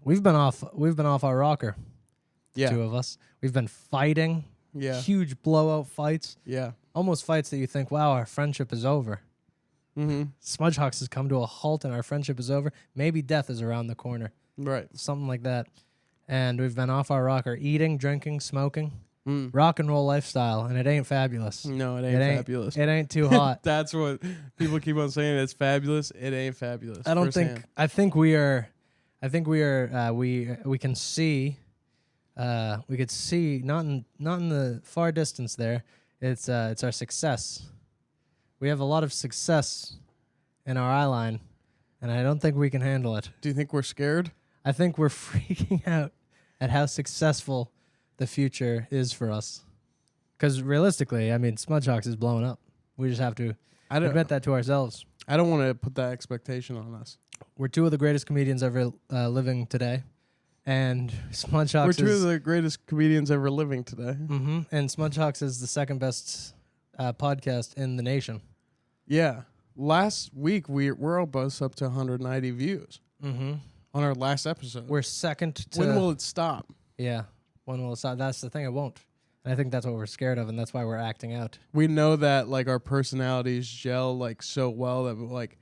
We've been off our rocker. Yeah. Two of us. We've been fighting. Yeah. Huge blowout fights. Yeah. Almost fights that you think, wow, our friendship is over. Mm-hmm. SMUDGEHAWKS has come to a halt and our friendship is over. Maybe death is around the corner. Right. Something like that. And we've been off our rocker, eating, drinking, smoking, rock and roll lifestyle, and it ain't fabulous. No, it ain't fabulous. It ain't too hot. That's what people keep on saying. It's fabulous. It ain't fabulous. I don't firsthand. think. I think we are. We can see. We could see not in the far distance there. It's our success. We have a lot of success in our eye line, and I don't think we can handle it. Do you think we're scared? I think we're freaking out at how successful the future is for us. Because realistically, I mean, SMUDGEHAWKS is blowing up. We just have to admit that to ourselves. I don't want to put that expectation on us. We're two of the greatest comedians ever living today. And SMUDGEHAWKS We're two of the greatest comedians ever living today. Mm-hmm. And SMUDGEHAWKS is the second best podcast in the nation. Yeah. Last week, we're almost up to 190 views on our last episode. We're second to... When will it stop? Yeah. When will it stop? That's the thing. It won't. And I think that's what we're scared of, and that's why we're acting out. We know that like our personalities gel like so well that like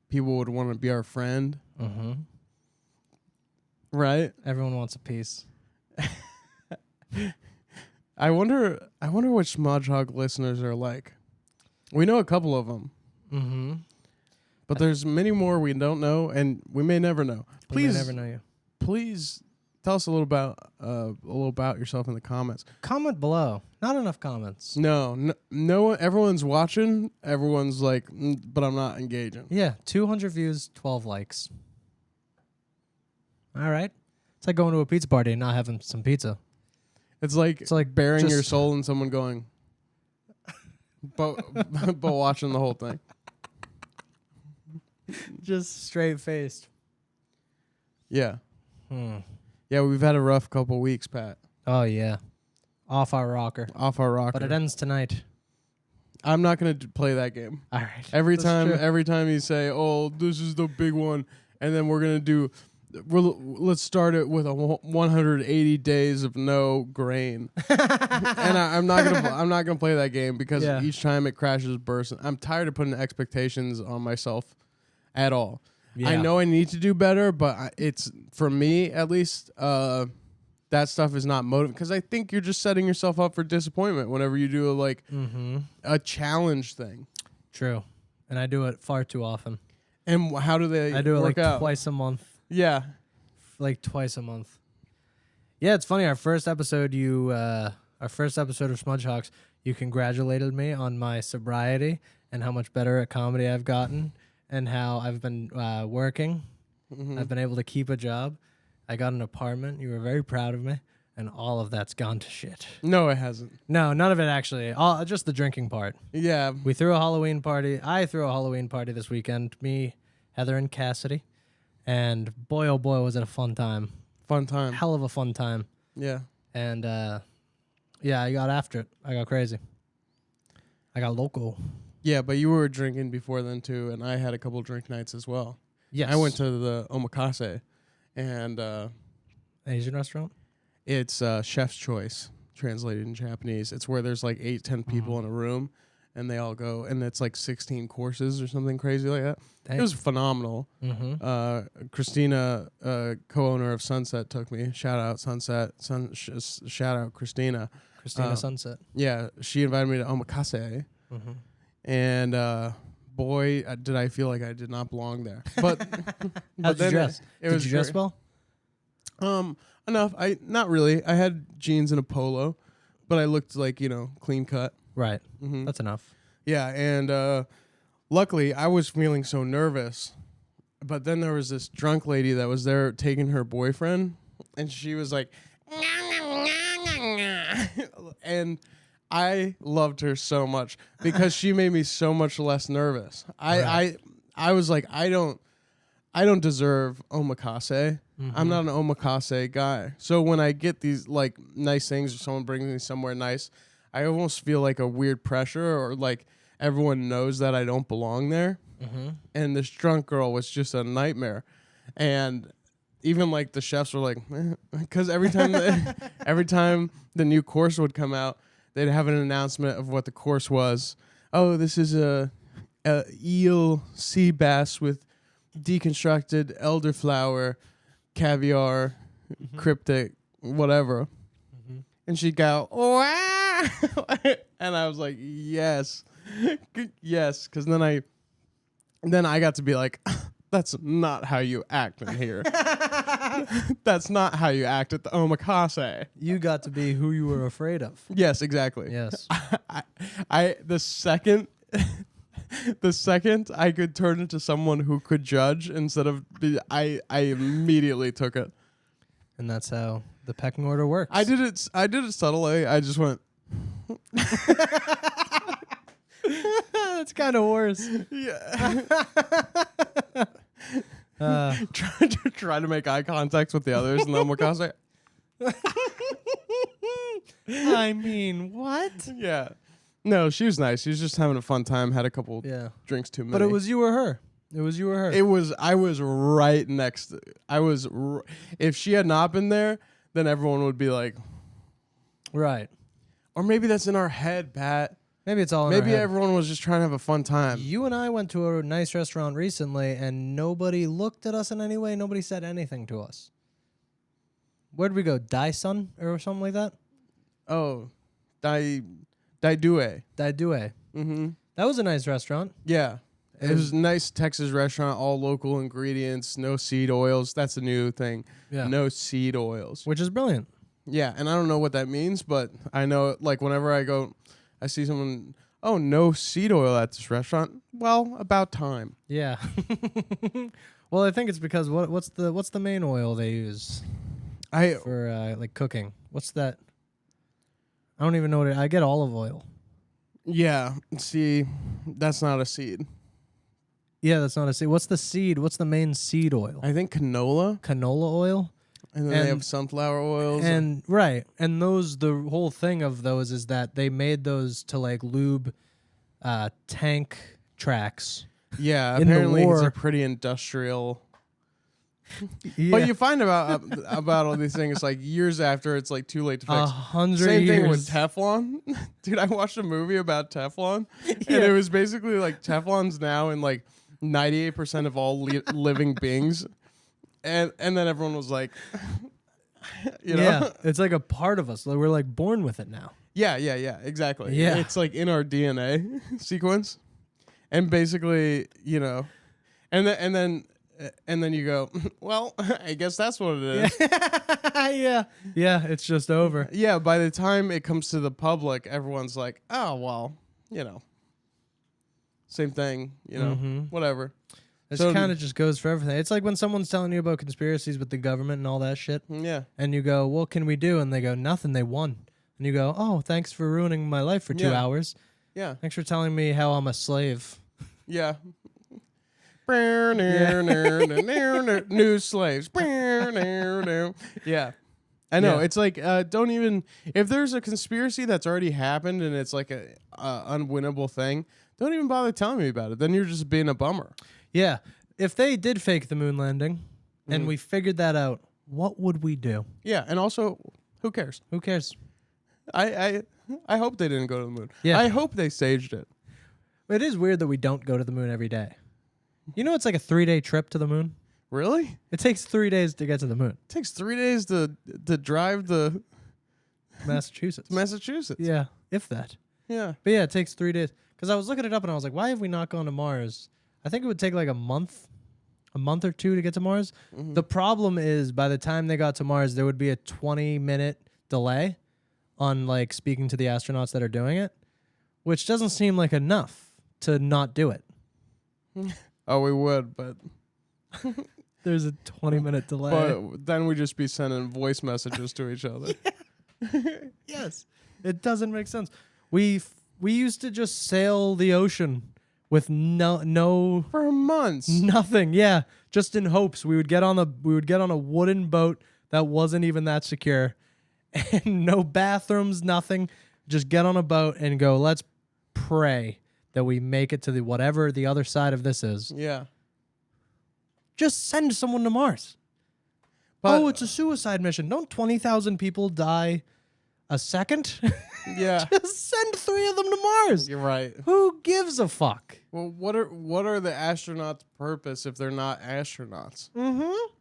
people would want to be our friend. Mm-hmm. Right? Everyone wants a piece. I wonder what SMUDGEHAWK listeners are like. We know a couple of them. Mm-hmm. But there's many more we don't know, and we may never know. We may never know you. Please tell us a little about yourself in the comments. Comment below. Not enough comments. No one, everyone's watching. Everyone's like, but I'm not engaging. Yeah, 200 views, 12 likes. All right. It's like going to a pizza party and not having some pizza. It's like bearing your just- soul in someone going, but watching the whole thing. Just straight faced. Yeah. Yeah, we've had a rough couple weeks, Pat. Oh, yeah. Off our rocker. Off our rocker. But it ends tonight. I'm not going to play that game. All right. Every That's time you say, "Oh, this is the big one," and then we're going to do let's start it with a 180 days of no grain. And I'm not going to play that game because each time it crashes bursts. I'm tired of putting expectations on myself at all. Yeah. I know I need to do better, but it's, for me at least, that stuff is not motivating because I think you're just setting yourself up for disappointment whenever you do a challenge thing. True. And I do it far too often. And how do they I do it work like out? twice a month. Yeah. Like twice a month. Yeah, it's funny. Our first episode of SMUDGEHAWKS, you congratulated me on my sobriety and how much better at comedy I've gotten and how I've been working. Mm-hmm. I've been able to keep a job. I got an apartment. You were very proud of me. And all of that's gone to shit. No, it hasn't. No, none of it actually. Just the drinking part. Yeah. We threw a Halloween party. I threw a Halloween party this weekend. Me, Heather, and Cassidy. And boy, oh boy, was it a fun time. Fun time. Hell of a fun time. Yeah. And, yeah, I got after it. I got crazy. I got loco. Yeah, but you were drinking before then, too, and I had a couple drink nights as well. Yes. I went to the Omakase, and... Asian restaurant? It's Chef's Choice, translated in Japanese. It's where there's like 8-10 people in a room, and they all go, and it's like 16 courses or something crazy like that. Dang. It was phenomenal. Mm-hmm. Christina, co-owner of Sunset, took me. Shout out Sunset. Shout out Christina. Christina Sunset. Yeah, she invited me to Omakase, and boy, did I feel like I did not belong there. But how'd you dress? Did you dress well? Enough. Not really. I had jeans and a polo, but I looked like, clean cut. Right. Mm-hmm. That's enough. Yeah, and luckily I was feeling so nervous. But then there was this drunk lady that was there taking her boyfriend, and she was like, and I loved her so much because she made me so much less nervous. I was like, I don't deserve omakase. Mm-hmm. I'm not an omakase guy. So when I get these like nice things or someone brings me somewhere nice, I almost feel like a weird pressure or like everyone knows that I don't belong there. Mm-hmm. And this drunk girl was just a nightmare. And even like the chefs were like, because every time the new course would come out, they'd have an announcement of what the course was. Oh, this is a eel sea bass with deconstructed elderflower, caviar, cryptic, whatever. And she'd go, wow. And I was like, yes, yes. Because then I got to be like, that's not how you act in here. That's not how you act at the Omakase. You got to be who you were afraid of. Yes, exactly. Yes. The second I could turn into someone who could judge instead of I immediately took it. And that's how the pecking order works. I did it subtly. I just went. That's kind of worse. Yeah. Try to make eye contact with the others and then Omakase. I mean, what? Yeah. No, she was nice. She was just having a fun time. Had a couple drinks too many. But it was you or her. It was you or her. I was right next. If she had not been there, then everyone would be like, right. Or maybe that's in our head, Pat. Maybe it's all in Maybe our head. everyone was just trying to have a fun time. You and I went to a nice restaurant recently, and nobody looked at us in any way. Nobody said anything to us. Where'd we go? Daesun or something like that? Oh, Daidue. Daidue. Mm-hmm. That was a nice restaurant. Yeah. It was a nice Texas restaurant, all local ingredients, no seed oils. That's a new thing. Yeah. No seed oils. Which is brilliant. Yeah, and I don't know what that means, but I know, like, whenever I go, I see someone, oh, no seed oil at this restaurant. Well, about time. Yeah. Well, I think it's because what's the main oil they use for like cooking? What's that? I don't even know I get olive oil. Yeah. See, that's not a seed. Yeah, that's not a seed. What's the seed? What's the main seed oil? I think canola. Canola oil. And then they have sunflower oils. And right. And the whole thing of those is that they made those to like lube tank tracks. Yeah, in apparently the war. it's a pretty industrial. Yeah. But you find about all these things like years after it's like too late to fix. 100 Same years. thing with Teflon. Dude, I watched a movie about Teflon, and it was basically like Teflon's now in like 98% of all living beings. And then everyone was like, you know? Yeah, it's like a part of us. We're like born with it now. Yeah, exactly. Yeah. It's like in our DNA sequence. And basically, you know, and then you go, well, I guess that's what it is. Yeah, it's just over. Yeah, by the time it comes to the public, everyone's like, oh, well, you know, same thing, you know, whatever. It kind of just goes for everything. It's like when someone's telling you about conspiracies with the government and all that shit. Yeah. And you go, what can we do? And they go, nothing. They won. And you go, oh, thanks for ruining my life for 2 hours. Yeah. Thanks for telling me how I'm a slave. Yeah. New slaves. Yeah. I know. Yeah. It's like, don't even, if there's a conspiracy that's already happened and it's like a unwinnable thing, don't even bother telling me about it. Then you're just being a bummer. Yeah. If they did fake the moon landing and we figured that out, what would we do? Yeah. And also, who cares? Who cares? I hope they didn't go to the moon. Yeah. I hope they staged it. It is weird that we don't go to the moon every day. You know, it's like a 3-day trip to the moon. Really? It takes 3 days to get to the moon. It takes 3 days to drive to Massachusetts. Yeah, if that. Yeah. But yeah, it takes 3 days. Because I was looking it up and I was like, why have we not gone to Mars? I think it would take like a month or two to get to Mars. The problem is by the time they got to Mars, there would be a 20-minute delay on like speaking to the astronauts that are doing it, which doesn't seem like enough to not do it. Oh, we would, but There's a 20-minute delay. but then we'd just be sending voice messages to each other. Yes. It doesn't make sense. We used to just sail the ocean with no For months. nothing. Yeah, just in hopes we would get on a wooden boat that wasn't even that secure, and no bathrooms, nothing. Just get on a boat and go. Let's pray that we make it to the whatever the other side of this is. Yeah. Just send someone to Mars. But, oh, it's a suicide mission. Don't 20,000 people die a second? yeah, Just send 3 of them to Mars. you're right. Who gives a fuck? Well, what are the astronauts' purpose if they're not astronauts? Mm-hmm.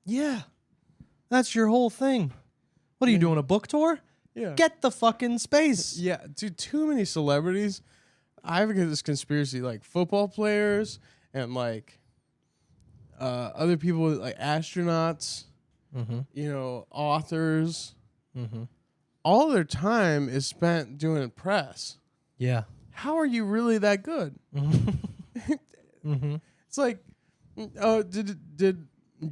Yeah. That's your whole thing. What are you doing, a book tour? Yeah. Get the fuck in space. Yeah, dude, too many celebrities. I have this conspiracy, like football players and like other people, like astronauts, you know, authors. All their time is spent doing press. Yeah. How are you really that good? It's like, oh, did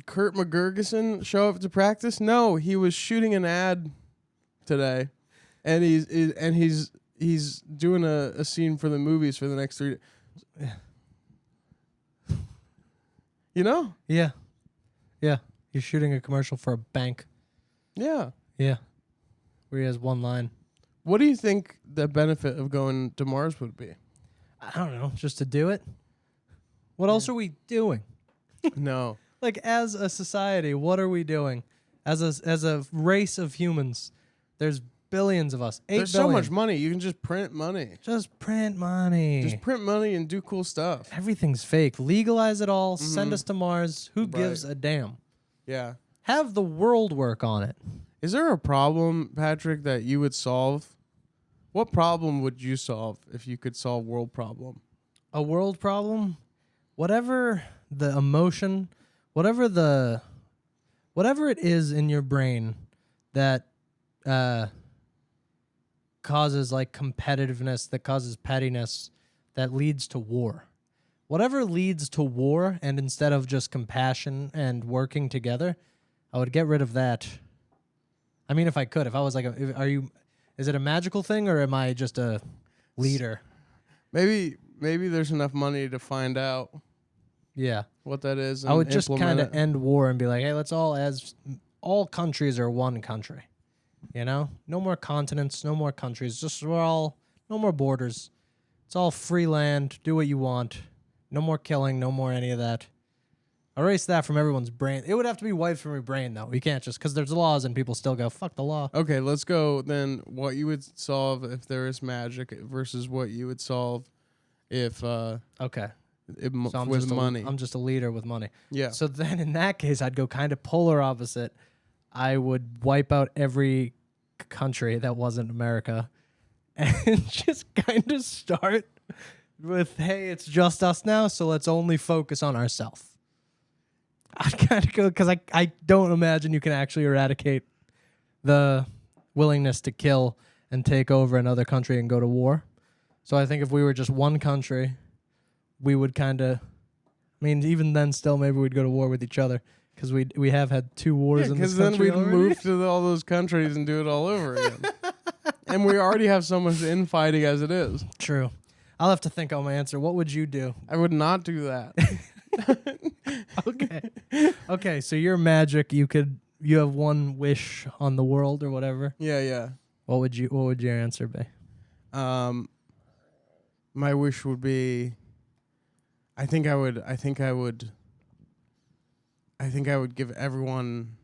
Kurt McGurgison show up to practice? No, he was shooting an ad today, and he's doing a scene for the movies for the next 3 days. You know? Yeah. Yeah. He's shooting a commercial for a bank. Yeah. Yeah. Where he has one line. What do you think the benefit of going to Mars would be? I don't know. Just to do it? What else are we doing? No. Like, as a society, what are we doing? As a race of humans, there's billions of us. 8 There's billion. so much money. You can just print money. Just print money. Just print money and do cool stuff. Everything's fake. Legalize it all. Send us to Mars. Who Right. gives a damn? Yeah. Have the world work on it. Is there a problem, Patrick, that you would solve? What problem would you solve if you could solve world problem? A world problem? Whatever the emotion, whatever it is in your brain that causes like competitiveness, that causes pettiness, that leads to war. Whatever leads to war, and instead of just compassion and working together, I would get rid of that. I mean, if I could, if I was like, is it a magical thing, or am I just a leader? Maybe there's enough money to find out Yeah. what that is. I would just kind of it. end war and be like, hey, let's all countries are one country. You know? No more continents, no more countries. Just no more borders. It's all free land. Do what you want. No more killing, no more any of that. Erase that from everyone's brain. It would have to be wiped from your brain, though. You can't just, because there's laws and people still go, fuck the law. Okay, let's go then. What you would solve if there is magic versus what you would solve if Okay. So with money. I'm just a leader with money. Yeah. So then in that case, I'd go kind of polar opposite. I would wipe out every country that wasn't America and just kind of start with, hey, it's just us now, so let's only focus on ourselves. I'd kind of go, because I don't imagine you can actually eradicate the willingness to kill and take over another country and go to war. So I think if we were just one country, we would kind of, I mean, even then still maybe we'd go to war with each other, because we have had 2 wars in this country because then we'd move to all those countries and do it all over again. And we already have so much infighting as it is. True. I'll have to think on my answer. What would you do? I would not do that. Okay. Okay, so you're magic. You have one wish on the world or whatever. Yeah. What would your answer be? My wish would be, I think I would give everyone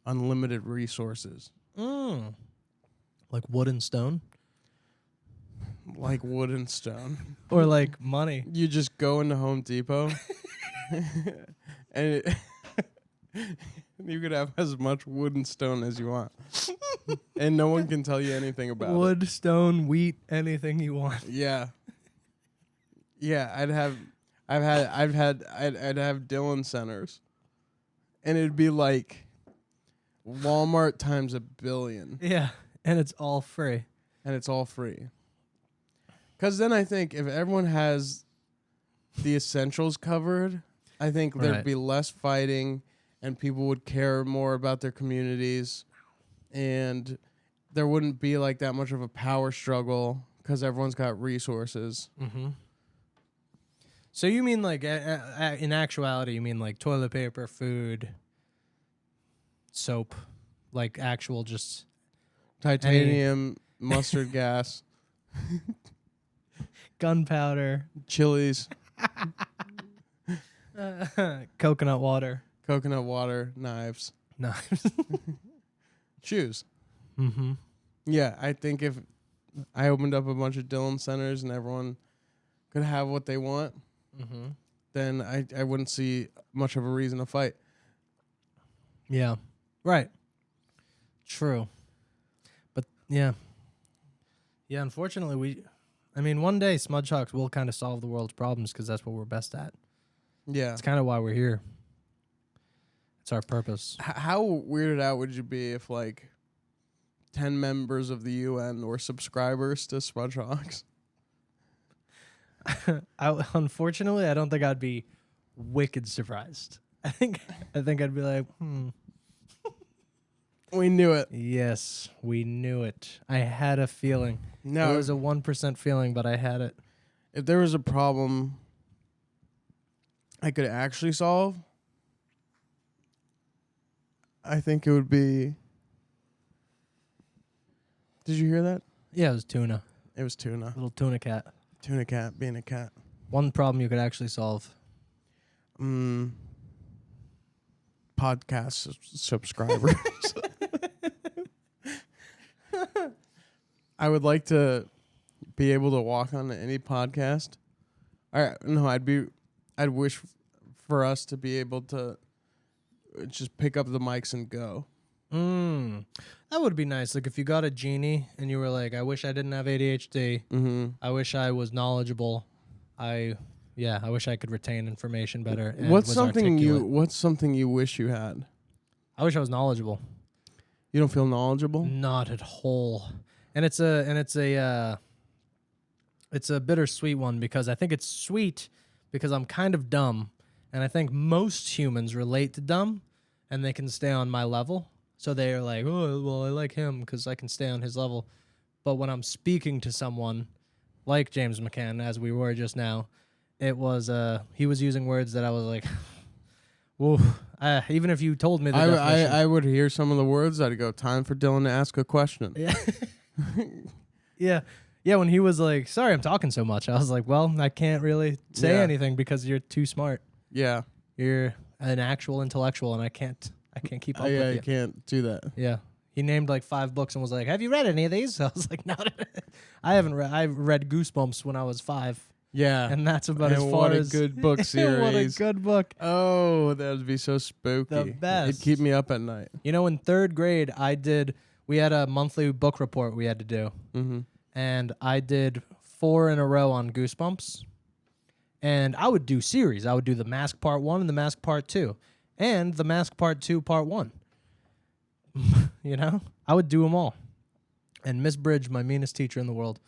unlimited resources. Like wood and stone? Like wood and stone. Or like money? You just go into Home Depot and you could have as much wood and stone as you want. And no one can tell you anything about it. Wood, stone, wheat, anything you want. Yeah. Yeah, I'd have Dylan centers. And it'd be like Walmart times 1 billion. Yeah, and it's all free. And it's all free. Because then I think if everyone has the essentials covered, I think there'd be less fighting and people would care more about their communities. And there wouldn't be like that much of a power struggle because everyone's got resources. Mm-hmm. So you mean like, in actuality, you mean like toilet paper, food, soap, like actual just... Titanium, mustard gas, gunpowder, chilies. coconut water. Coconut water, knives, Knives. shoes. Mm-hmm. Yeah, I think if I opened up a bunch of Dylan centers and everyone could have what they want, Mm-hmm. then I wouldn't see much of a reason to fight. Yeah. Right. True. But yeah. Yeah, unfortunately one day SMUDGEHAWKS will kind of solve the world's problems because that's what we're best at. Yeah. It's kind of why we're here. It's our purpose. How weirded out would you be if, like, 10 members of the UN were subscribers to SMUDGEHAWKS? Unfortunately, I don't think I'd be wicked surprised. I think I'd be like, We knew it. Yes, we knew it. I had a feeling. No. It was a 1% feeling, but I had it. If there was a problem I could actually solve, I think it would be... Did you hear that? Yeah, it was tuna. It was tuna. Little tuna cat. Tuna cat being a cat. One problem you could actually solve. Podcast subscribers. I would like to be able to walk on any podcast. I'd wish for us to be able to just pick up the mics and go. That would be nice. Like if you got a genie and you were like, I wish I didn't have ADHD. Mm-hmm. I wish I was knowledgeable. I wish I could retain information better. And What's was something articulate. you wish you had? I wish I was knowledgeable. You don't feel knowledgeable? Not at all. And it's a bittersweet one because I think it's sweet because I'm kind of dumb, and I think most humans relate to dumb, and they can stay on my level. So they are like, oh, well, I like him because I can stay on his level. But when I'm speaking to someone like James McCann, as we were just now, it was he was using words that I was like, whoa. Even if you told me the definition. I would hear some of the words. I'd go, time for Dylan to ask a question. Yeah. Yeah, when he was like, sorry, I'm talking so much. I was like, well, I can't really say anything because you're too smart. Yeah. You're an actual intellectual, and I can't keep up with you. I can't do that. Yeah. He named like 5 books and was like, have you read any of these? I was like, no, I haven't read. I read Goosebumps when I was 5. Yeah. And that's about as far what as... a good book series. What a good book. Oh, that would be so spooky. The best. It'd keep me up at night. You know, in 3rd grade, we had a monthly book report we had to do. Mm-hmm. And I did 4 in a row on Goosebumps. And I would do series. I would do The Mask Part 1 and The Mask Part 2. And The Mask Part 2 Part 1. You know? I would do them all. And Miss Bridge, my meanest teacher in the world,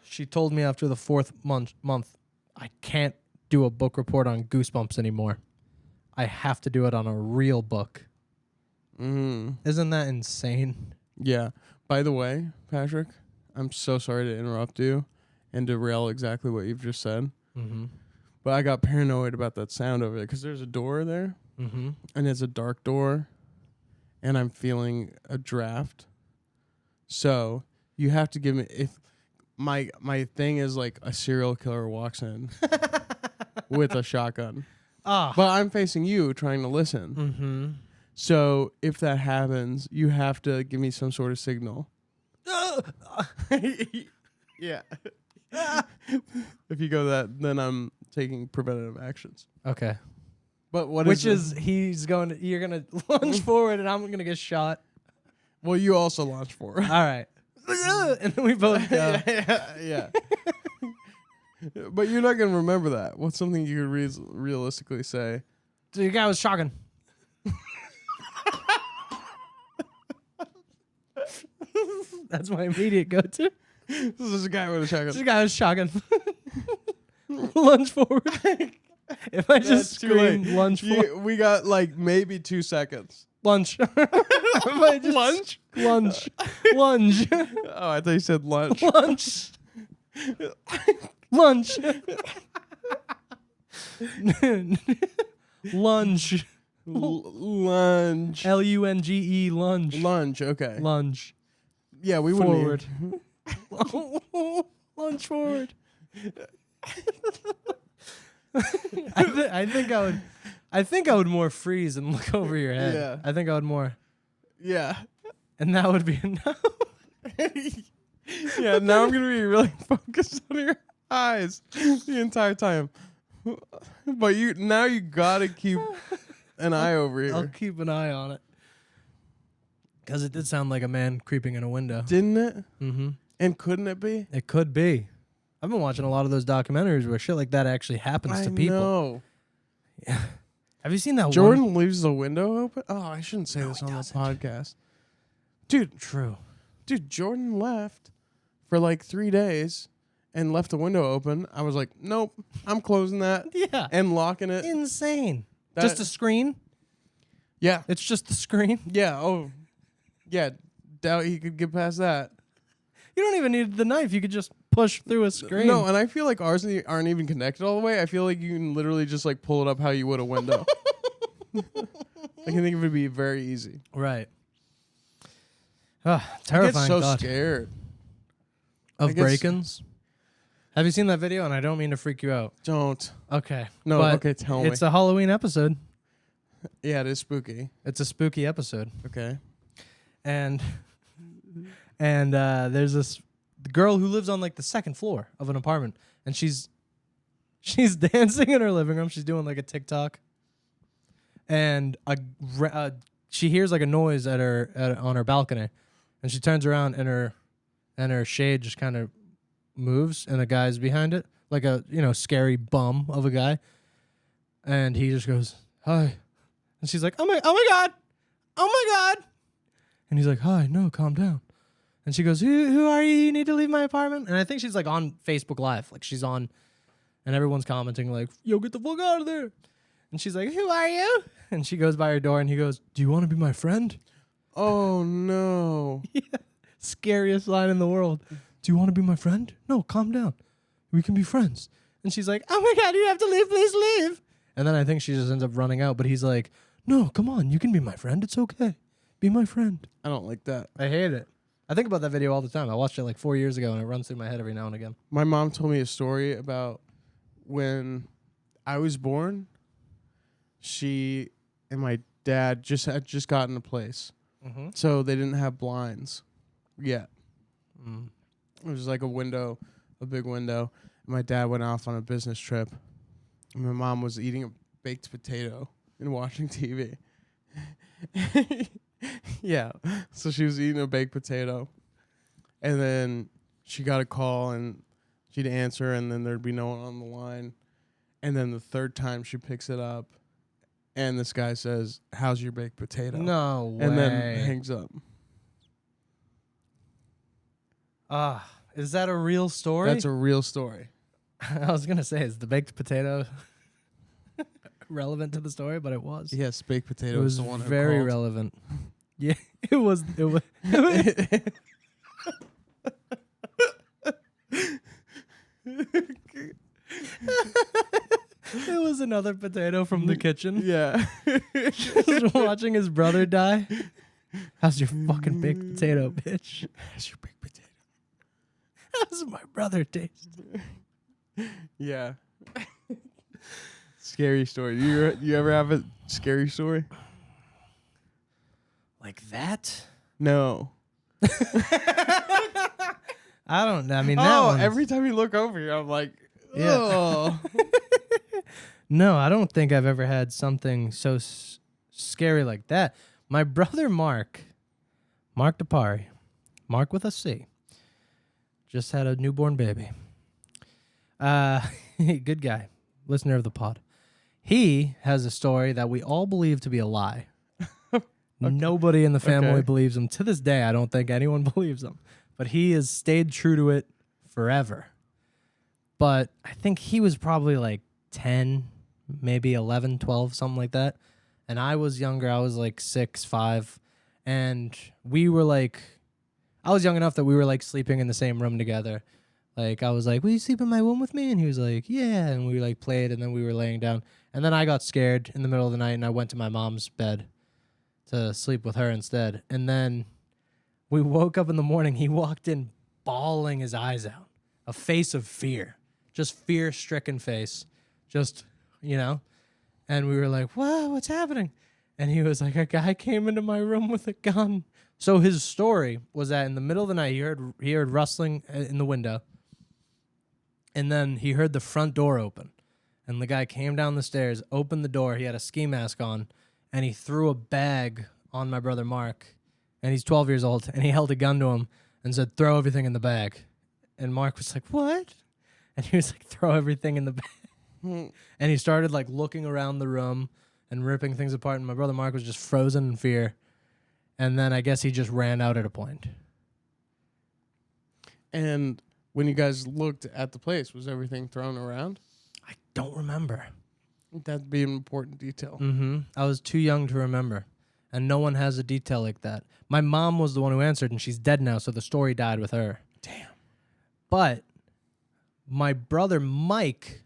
she told me after the 4th month, I can't do a book report on Goosebumps anymore. I have to do it on a real book. Mm-hmm. Isn't that insane? Yeah. By the way, Patrick, I'm so sorry to interrupt you and derail exactly what you've just said. Mm-hmm. But I got paranoid about that sound over there because there's a door there, Mm-hmm. and it's a dark door, and I'm feeling a draft. So you have to give me... if my thing is like a serial killer walks in with a shotgun. Ah. But I'm facing you trying to listen. Mm-hmm. So if that happens, you have to give me some sort of signal. Yeah. If you go that, then I'm taking preventative actions. Okay. But you're gonna lunge forward and I'm gonna get shot. Well, you also launch forward. All right. And then we both go. Yeah. But you're not gonna remember that. What's something you could realistically say? The guy was shocking. That's my immediate go-to. This is a guy with a shotgun. This guy was shocking. Lunge forward. If I just scream lunge forward. We got like maybe 2 seconds. Lunge. If I just Lunge? Lunge. Lunge. Oh, I thought you said lunch. Lunge. Lunge. Lunge. Lunge. Lunge. Lunge. Lunge, okay. Lunge. Yeah, we Forward. wouldn't. Lunge forward. I think I would. I think I would more freeze and look over your head. Yeah. I think I would more. Yeah. And that would be enough. Yeah, now I'm going to be really focused on your eyes the entire time. But you got to keep an eye over here. I'll keep an eye on it. Because it did sound like a man creeping in a window. Didn't it? Mm-hmm. And couldn't it be? It could be. I've been watching a lot of those documentaries where shit like that actually happens to people. Know. Yeah. Have you seen that Jordan leaves the window open? Oh, I shouldn't say this he on doesn't. the podcast. Dude, True. Jordan left for like 3 days and left the window open. I was like, nope, I'm closing that Yeah. and locking it. Insane. That- Just a screen? Yeah. It's just the screen? Yeah. Oh, yeah. Doubt he could get past that. You don't even need the knife. You could just push through a screen. No, and I feel like ours aren't even connected all the way. I feel like you can literally just like pull it up how you would a window. I can think it would be very easy. Right. I Terrifying get so thought. scared. Of break-ins? Have you seen that video? And I don't mean to freak you out. Don't. Okay. No, but okay, tell me. It's a Halloween episode. Yeah, it is spooky. It's a spooky episode. Okay. And there's this girl who lives on like the second floor of an apartment, and she's dancing in her living room. She's doing like a TikTok, and she hears like a noise on her balcony, and she turns around and her shade just kind of moves, and a guy's behind it, like a scary bum of a guy, and he just goes, "Hi," and she's like, "Oh my god, oh my god," and he's like, "Hi, no, calm down." And she goes, who are you? You need to leave my apartment. And I think she's like on Facebook Live. Like she's on, and everyone's commenting like, yo, get the fuck out of there. And she's like, who are you? And she goes by her door and he goes, do you want to be my friend? Oh, no. Yeah. Scariest line in the world. Do you want to be my friend? No, calm down. We can be friends. And she's like, oh my God, you have to leave. Please leave. And then I think she just ends up running out. But he's like, no, come on. You can be my friend. It's okay. Be my friend. I don't like that. I hate it. I think about that video all the time. I watched it like 4 years ago, and it runs through my head every now and again. My mom told me a story about when I was born. She and my dad had just gotten a place, so they didn't have blinds yet. It was like a window, a big window. My dad went off on a business trip, and my mom was eating a baked potato and watching TV. Yeah, so she was eating a baked potato, and then she got a call, and she'd answer, and then there'd be no one on the line, and then the third time she picks it up, and this guy says, "How's your baked potato?" No way. And then hangs up. Is that a real story? That's a real story. I was gonna say, is the baked potato relevant to the story? But it was. Yes, baked potato. It was the one who very called. relevant. Yeah, it was. It was. It was another potato from the kitchen. Yeah. Just watching his brother die. How's your fucking baked potato, bitch? How's your baked potato? How's my brother taste? Yeah. Scary story. You ever have a scary story? Like that? No. I don't know. I mean, that one's- every time you look over here, I'm like, Yeah. oh. No, I don't think I've ever had something so scary like that. My brother Mark DePari, Mark with a C, just had a newborn baby. Good guy, listener of the pod. He has a story that we all believe to be a lie. Okay. Nobody in the family believes him. To this day, I don't think anyone believes him. But he has stayed true to it forever. But I think he was probably like 10, maybe 11, 12, something like that. And I was younger. I was like 6, 5. And we were like, I was young enough that we were like sleeping in the same room together. Like I was like, will you sleep in my room with me? And he was like, yeah. And we like played, and then we were laying down. And then I got scared in the middle of the night, and I went to my mom's bed to sleep with her instead. And then we woke up in the morning. He walked in bawling his eyes out, a face of fear, just fear-stricken face, just, you know. And we were like, "Whoa, what's happening?" And he was like, "A guy came into my room with a gun." So his story was that in the middle of the night, he heard rustling in the window, and then he heard the front door open, and the guy came down the stairs, opened the door. He had a ski mask on, and he threw a bag on my brother Mark, and he's 12 years old, and he held a gun to him and said, "Throw everything in the bag." And Mark was like, "What?" And he was like, "Throw everything in the bag." And he started like looking around the room and ripping things apart. And my brother Mark was just frozen in fear. And then I guess he just ran out at a point. And when you guys looked at the place, was everything thrown around? I don't remember. That'd be an important detail. I was too young to remember. And no one has a detail like that. My mom was the one who answered, and she's dead now, so the story died with her. Damn. But my brother Mike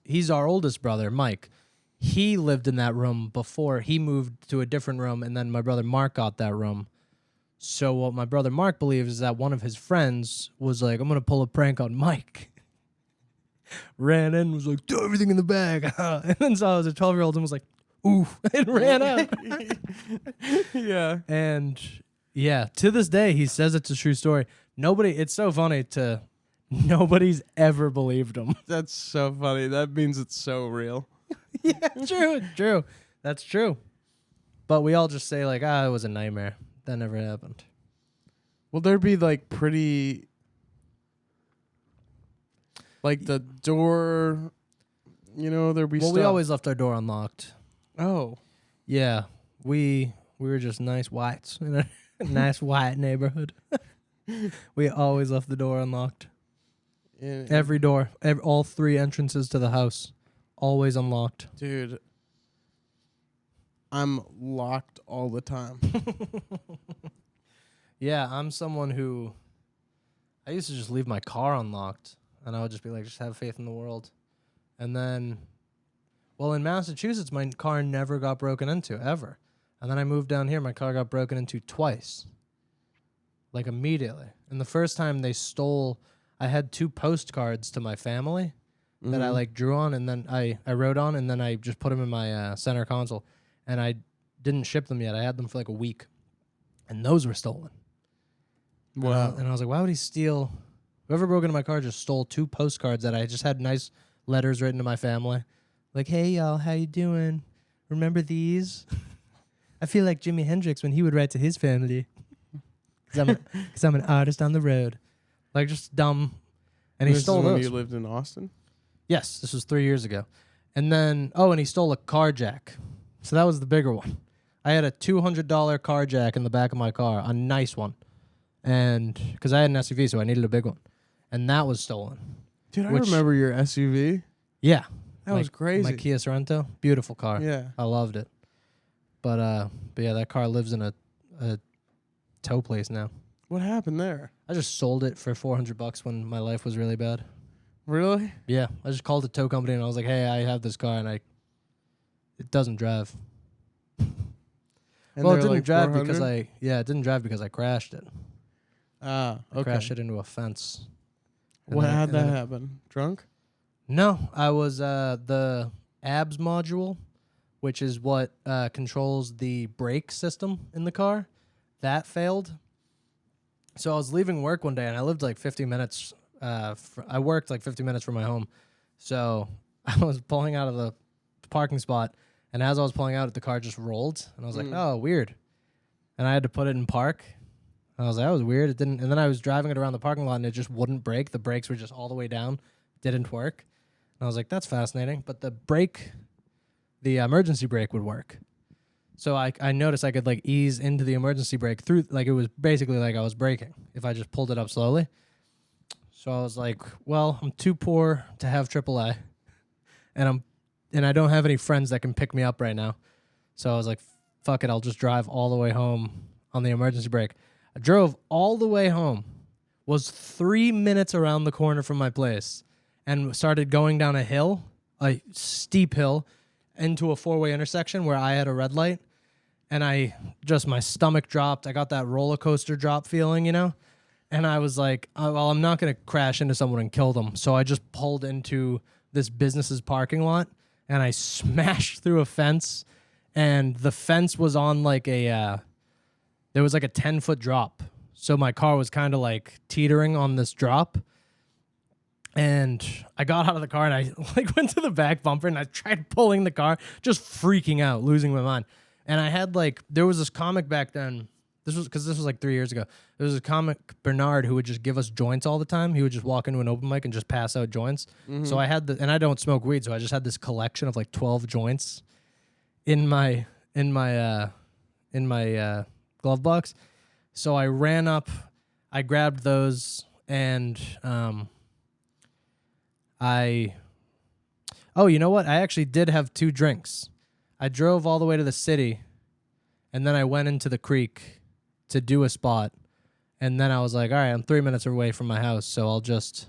he's our oldest brother, Mike. He lived in that room before he moved to a different room, and then my brother Mark got that room. So what my brother Mark believes is that one of his friends was like, "I'm going to pull a prank on Mike." Ran in, was like, "Throw everything in the bag." And then saw I was a 12-year-old and was like, "Ooh," and ran out. Yeah. And yeah, to this day, he says it's a true story. It's so funny nobody's ever believed him. That's so funny. That means it's so real. Yeah, true. That's true. But we all just say like, it was a nightmare. That never happened. Will there be like pretty, like the door, there'll be stuff? We always left our door unlocked. Oh. Yeah, we were just nice whites in a nice white neighborhood. We always left the door unlocked. Every door, all 3 entrances to the house, always unlocked. Dude, I'm locked all the time. Yeah, I'm someone who, I used to just leave my car unlocked, and I would just be like, just have faith in the world. And then, in Massachusetts, my car never got broken into, ever. And then I moved down here, my car got broken into twice. Like immediately. And the first time they stole, I had 2 postcards to my family that I like drew on, and then I wrote on, and then I just put them in my center console. And I didn't ship them yet. I had them for like a week. And those were stolen. Wow. And I was like, why would he steal? Whoever broke into my car just stole 2 postcards that I just had nice letters written to my family. Like, "Hey, y'all, how you doing? Remember these?" I feel like Jimi Hendrix when he would write to his family. Because I'm an artist on the road. Like, just dumb. And he stole when those. you lived in Austin? Yes, this was 3 years ago. And then, and he stole a car jack. So that was the bigger one. I had a $200 car jack in the back of my car, a nice one. And because I had an SUV, so I needed a big one. And that was stolen. Dude, I remember your SUV. Yeah. That was crazy. My Kia Sorento, beautiful car. Yeah. I loved it. But yeah, that car lives in a tow place now. What happened there? I just sold it for $400 when my life was really bad. Really? Yeah, I just called the tow company and I was like, "Hey, I have this car and it doesn't drive." And Well, it they're didn't like drive 400? because it didn't drive because I crashed it. Okay. I crashed it into a fence. How'd that happen? Drunk? No, I was the ABS module, which is what controls the brake system in the car. That failed. So I was leaving work one day, and I lived like 50 minutes. I worked like 50 minutes from my home. So I was pulling out of the parking spot, and as I was pulling out, the car just rolled. And I was like, "Oh, weird." And I had to put it in park. I was like, "That was weird." It didn't. And then I was driving it around the parking lot, and it just wouldn't brake. The brakes were just all the way down. Didn't work. And I was like, "That's fascinating." But the emergency brake would work. So I noticed I could like ease into the emergency brake through, like it was basically like I was braking if I just pulled it up slowly. So I was like, well, I'm too poor to have AAA, and I don't have any friends that can pick me up right now. So I was like, fuck it, I'll just drive all the way home on the emergency brake. I drove all the way home, was 3 minutes around the corner from my place, and started going down a hill, a steep hill, into a 4-way intersection where I had a red light, and my stomach dropped. I got that roller coaster drop feeling, and I was like, well, I'm not going to crash into someone and kill them. So I just pulled into this business's parking lot, and I smashed through a fence, and the fence was on like a there was like a 10-foot drop. So my car was kind of like teetering on this drop. And I got out of the car and I like went to the back bumper and I tried pulling the car, just freaking out, losing my mind. And I had like, there was this comic back then. This was like 3 years ago. There was a comic, Bernard, who would just give us joints all the time. He would just walk into an open mic and just pass out joints. So I had and I don't smoke weed, so I just had this collection of like 12 joints in my glove box. So I ran up, I grabbed those, and oh, you know what? I actually did have 2 drinks. I drove all the way to the city, and then I went into the creek to do a spot, and then I was like, all right, I'm 3 minutes away from my house, so I'll just...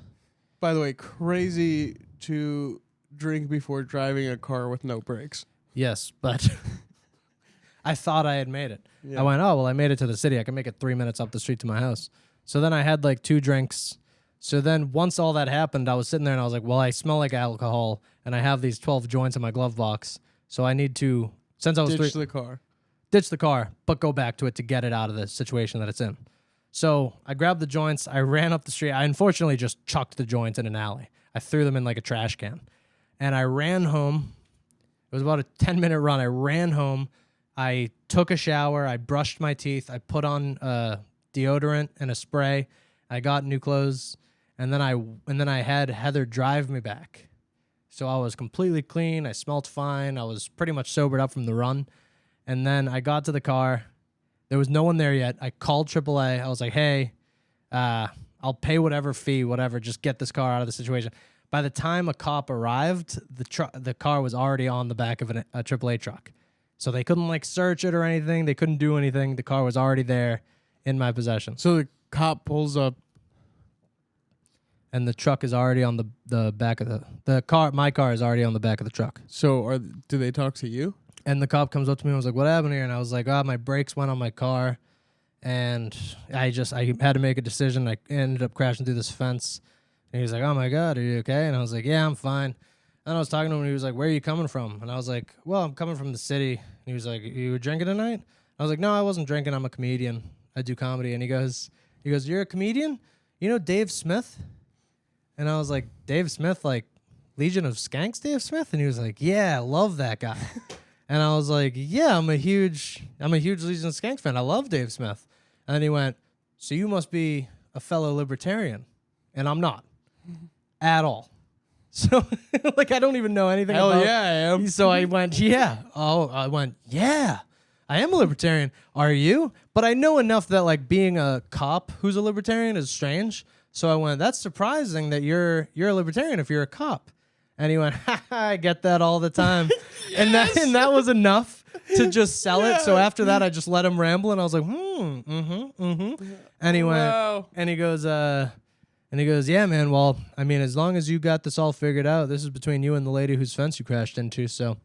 By the way, crazy to drink before driving a car with no brakes. Yes, but I thought I had made it. Yeah. I went, oh, well, I made it to the city. I can make it 3 minutes up the street to my house. So then I had like 2 drinks. So then once all that happened, I was sitting there and I was like, well, I smell like alcohol and I have these 12 joints in my glove box. So I need to, since I was ditch the car, but go back to it to get it out of the situation that it's in. So I grabbed the joints. I ran up the street. I unfortunately just chucked the joints in an alley. I threw them in like a trash can. And I ran home. It was about a 10-minute run. I ran home. I took a shower. I brushed my teeth. I put on deodorant and a spray. I got new clothes. And then I had Heather drive me back. So I was completely clean. I smelled fine. I was pretty much sobered up from the run. And then I got to the car. There was no one there yet. I called AAA. I was like, hey, I'll pay whatever fee, whatever. Just get this car out of the situation. By the time a cop arrived, the car was already on the back of a AAA truck. So they couldn't like search it or anything. They couldn't do anything. The car was already there in my possession. So the cop pulls up. And the truck is already on the back of the car. My car is already on the back of the truck. So do they talk to you? And the cop comes up to me and was like, what happened here? And I was like, my brakes went on my car. And I had to make a decision. I ended up crashing through this fence. And he was like, oh my God, are you okay? And I was like, yeah, I'm fine. And I was talking to him and he was like, where are you coming from? And I was like, well, I'm coming from the city. And he was like, you were drinking tonight? I was like, no, I wasn't drinking. I'm a comedian. I do comedy. And he goes, you're a comedian? You know Dave Smith? And I was like, Dave Smith, like Legion of Skanks Dave Smith? And he was like, yeah, I love that guy. And I was like, yeah, I'm a huge Legion of Skanks fan. I love Dave Smith. And then he went, so you must be a fellow libertarian. And I'm not. At all. So, like, I don't even know anything about... Hell yeah, I am. So I went, yeah. Oh, I went, yeah, I am a libertarian. Are you? But I know enough that, like, being a cop who's a libertarian is strange. So I went, that's surprising that you're a libertarian if you're a cop. And he went, I get that all the time. Yes! And that was enough to just sell it. So after that, I just let him ramble, and I was like, And he went, wow. and he goes, yeah, man, well, I mean, as long as you got this all figured out, this is between you and the lady whose fence you crashed into, so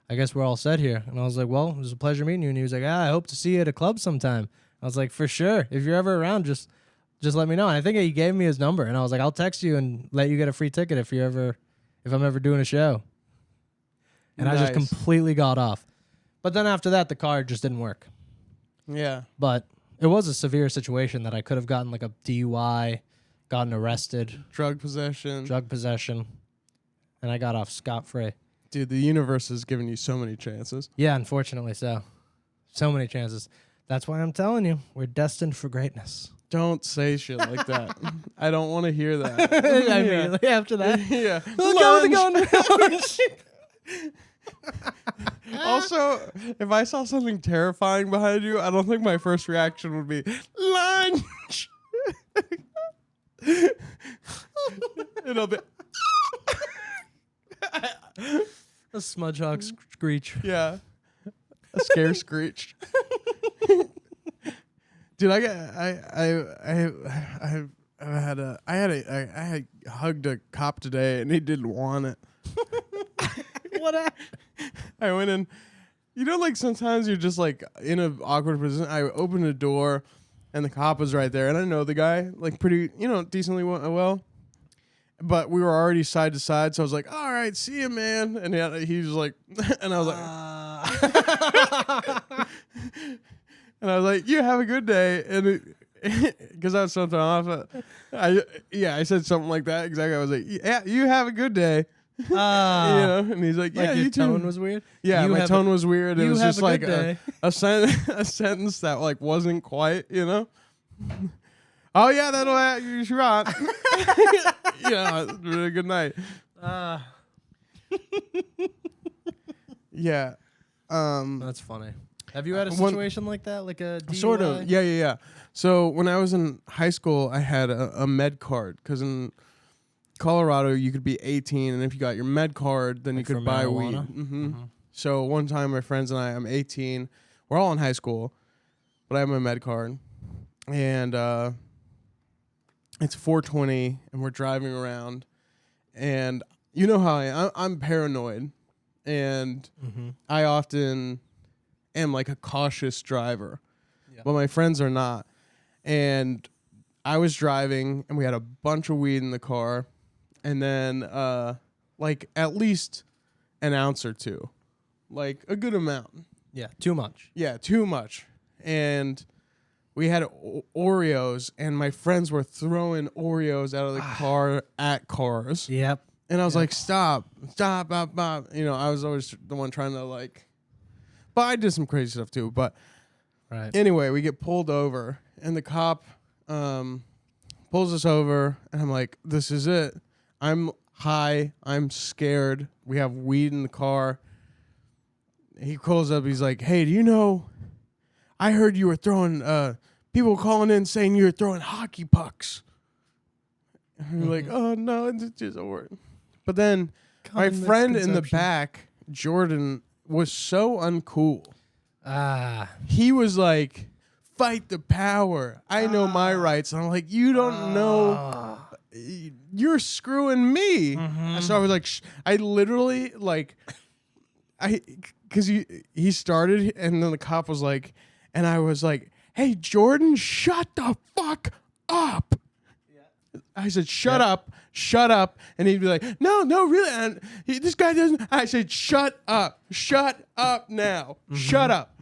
I guess we're all set here. And I was like, well, it was a pleasure meeting you. And he was like, I hope to see you at a club sometime. I was like, for sure. If you're ever around, just let me know. And I think he gave me his number, and I was like, I'll text you and let you get a free ticket if I'm ever doing a show. And Nice. I just completely got off. But then after that, the car just didn't work. Yeah. But it was a severe situation that I could have gotten like a DUI, gotten arrested, Drug possession. and I got off scot-free. Dude, the universe has given you so many chances. Yeah, unfortunately so. So many chances. That's why I'm telling you, we're destined for greatness. Don't say shit like that. I don't want to hear that. Immediately after that. Yeah. Lunch. Also, if I saw something terrifying behind you, I don't think my first reaction would be lunch. It'll be A smudgehawk screech. yeah, a scare screech. Dude, I hugged a cop today and he didn't want it. What happened? I went in, you know, like sometimes you're just like in an awkward position. I opened the door and the cop was right there, and I know the guy like pretty, you know, decently well. but we were already side to side, so I was like, "All right, see you, man." And he was like, and I was like, and I was like, "You have a good day." And because I was something off, I said something like that exactly. I was like, "Yeah, you have a good day." You know, and he's like, "Yeah, like you your too." tone was weird. Yeah, You my have tone was weird. It you was have just a like good day. a sentence that like wasn't quite, you know. Oh yeah, that'll you right. Yeah, really good night. Yeah. That's funny. Have you had a one- situation like that, like a DUI? Sort of. Yeah. So when I was in high school, I had a med card because in Colorado you could be 18, and if you got your med card, then Like you for could buy weed. marijuana? Mm-hmm. So one time, my friends and I'm 18. We're all in high school, but I have my med card, and it's 4:20, and we're driving around, and you know how I'm paranoid, and I often am like a cautious driver, but my friends are not. And I was driving, and we had a bunch of weed in the car, and then like at least an ounce or two, like a good amount. Yeah, too much. Yeah, too much. And we had Oreos, and my friends were throwing Oreos out of the car at cars. Yep. And I was like, stop, stop. You know, I was always the one trying to like, but I did some crazy stuff too. But anyway, we get pulled over, and the cop pulls us over, and I'm like, this is it. I'm high. I'm scared. We have weed in the car. He calls up. He's like, hey, do you know, I heard you were throwing, people calling in saying you were throwing hockey pucks. And we're like, oh, no, it's just a word. But then my friend in the back, Jordan, was so uncool. He was like, fight the power. I know my rights. And I'm like, you don't know. You're screwing me. So I was like, I literally, like, because he started, and then the cop was like, and I was like, hey, Jordan, shut the fuck up. I said, shut up. And he'd be like, no, really. And this guy doesn't. I said, shut up now. Shut up.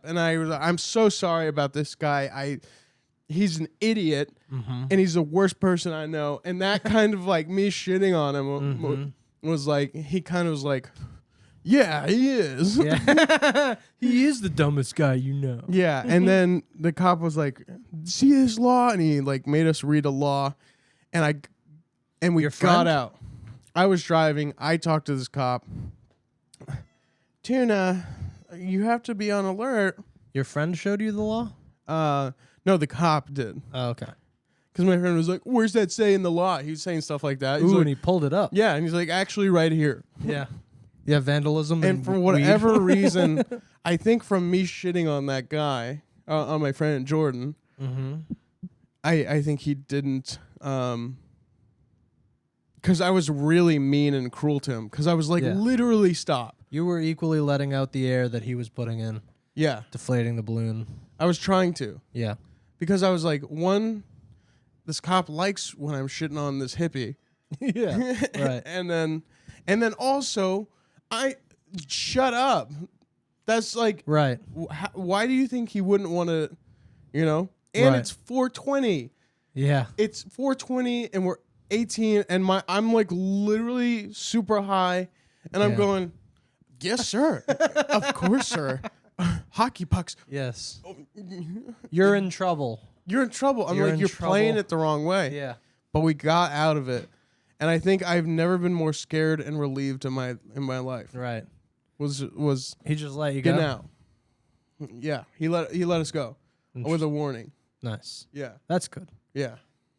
And I'm so sorry about this guy. He's an idiot, and he's the worst person I know. And that kind of like me shitting on him was like, he kind of was like, yeah, he is. Yeah. He is the dumbest guy you know. Yeah, and then the cop was like, see this law? And he like made us read a law, and we got out. I was driving. I talked to this cop. Tuna, you have to be on alert. Your friend showed you the law? No, the cop did. Oh, okay. Because my friend was like, where's that say in the law? He was saying stuff like that. Ooh, like, and he pulled it up. yeah, and he's like, actually right here. Yeah. Yeah, vandalism. And for whatever reason, I think from me shitting on that guy, on my friend Jordan, I think he didn't, because I was really mean and cruel to him, because I was like, literally stop. You were equally letting out the air that he was putting in. Yeah. Deflating the balloon. I was trying to. Yeah. Because I was like, this cop likes when I'm shitting on this hippie. Yeah. Right. And then also, shut up. That's like, right. Why do you think he wouldn't want to, you know? And right. It's 4:20. Yeah. It's 4:20 and we're 18 and I'm like literally super high and I'm going, yes, sir. Of course, sir. Hockey pucks. Yes. You're in trouble. You're in trouble. I'm like, you're playing it the wrong way. Yeah. But we got out of it. And I think I've never been more scared and relieved in my life. Right. Was he just let you go? Get out. Yeah. He let us go with a warning. Nice. Yeah. That's good. Yeah.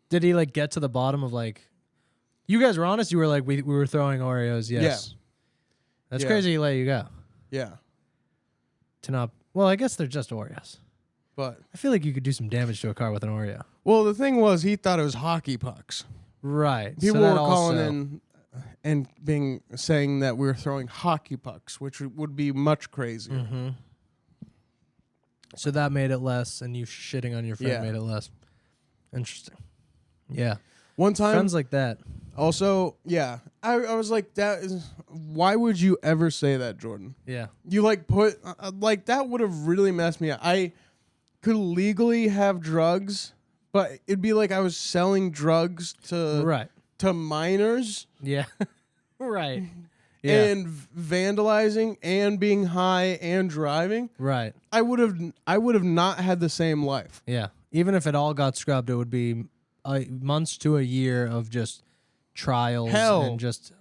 Did he like get to the bottom of like, you guys were honest? You were like, we were throwing Oreos. Yes. Yeah. That's crazy. He let you go. Yeah. To not, well, I guess they're just Oreos. But I feel like you could do some damage to a car with an Oreo. Well, the thing was, he thought it was hockey pucks. Right. People were calling in and saying that we were throwing hockey pucks, which would be much crazier. Mm-hmm. So that made it less, and you shitting on your friend made it less. Interesting. Yeah. One time, friends like that. Also, yeah, I was like, that is. Why would you ever say that, Jordan? Yeah. You like put like that would have really messed me up. I could legally have drugs, but it'd be like I was selling drugs Right. to minors. Yeah. Right. Yeah. And vandalizing and being high and driving. Right. I would have not had the same life. Yeah. Even if it all got scrubbed, it would be months to a year of just trials and just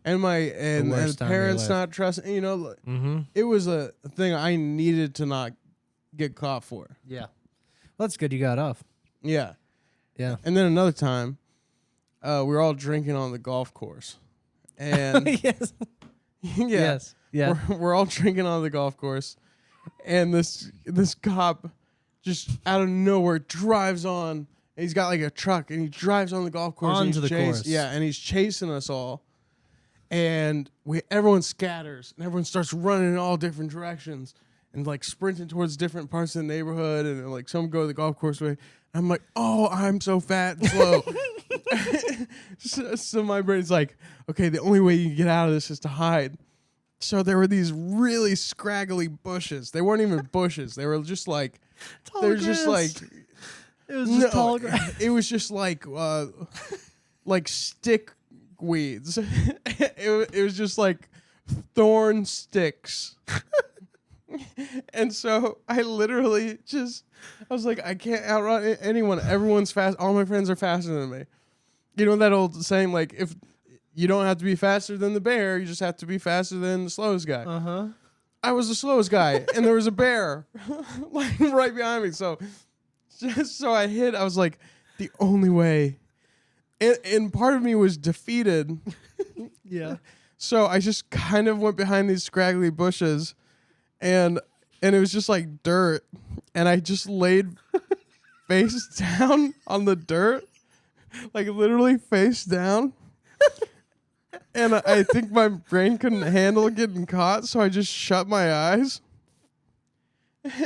And and parents not trusting. It was a thing I needed to not get caught for. Yeah. Well, that's good you got off. Yeah. Yeah. And then another time, we were all drinking on the golf course. And yes. yeah. Yes. Yeah. We're all drinking on the golf course. And this cop just out of nowhere drives on. And he's got like a truck and he drives on the golf course. Onto the course. Yeah, and he's chasing us all. And everyone scatters and everyone starts running in all different directions and like sprinting towards different parts of the neighborhood. And like some go the golf course way. I'm like, oh, I'm so fat and slow. So my brain's like, okay, the only way you can get out of this is to hide. So there were these really scraggly bushes. They weren't even bushes. They were just like, just like, it was just tall grass. It was just like stick weeds. It was just like thorn sticks. And so I literally I was like, I can't outrun anyone. Everyone's fast. All my friends are faster than me. You know that old saying, like, if you don't have to be faster than the bear, you just have to be faster than the slowest guy. Uh-huh. I was the slowest guy, and there was a bear like right behind me. So I hit. I was like, the only way. And part of me was defeated. Yeah. So I just kind of went behind these scraggly bushes, and it was just like dirt, and I just laid face down on the dirt, like literally face down. And I think my brain couldn't handle getting caught, so I just shut my eyes.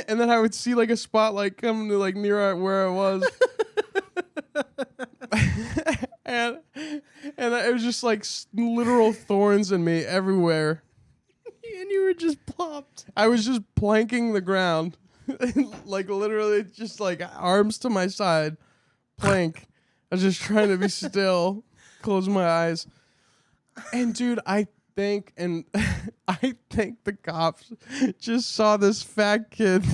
And then I would see like a spotlight come to like near where I was. and it was just like literal thorns in me everywhere. And you were just plopped. I was just planking the ground. Like literally just like arms to my side. Plank. I was just trying to be still. Close my eyes. And dude, I think the cops just saw this fat kid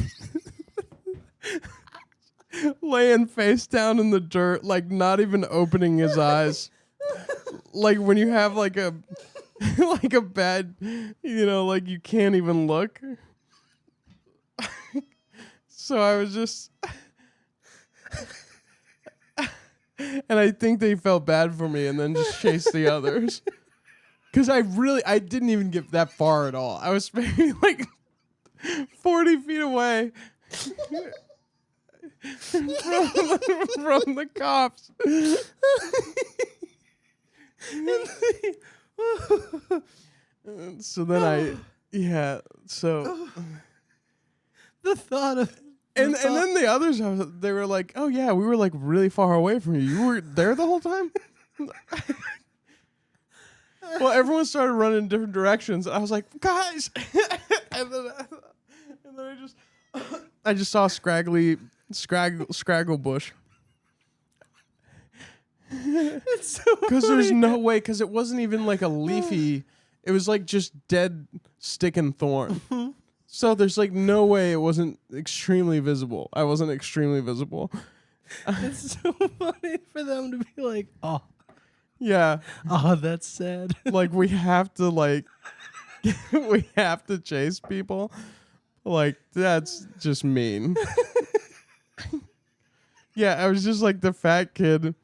laying face down in the dirt, like not even opening his eyes. Like when you have like a bad, like you can't even look. So I was just and I think they felt bad for me and then just chased the others. Because I didn't even get that far at all. I was maybe like 40 feet away from the cops. So then the thought of and then the others, they were like, oh yeah, we were like really far away from you. You were there the whole time? Well, everyone started running in different directions. I was like, guys. and then I just saw scraggle bush. It's so Because there's no way, because it wasn't even like a leafy, it was like just dead stick and thorn. So there's like no way it wasn't extremely visible. I wasn't extremely visible. It's so funny for them to be like, oh. Yeah. Oh, that's sad. Like we have to chase people. Like that's just mean. Yeah, I was just like the fat kid.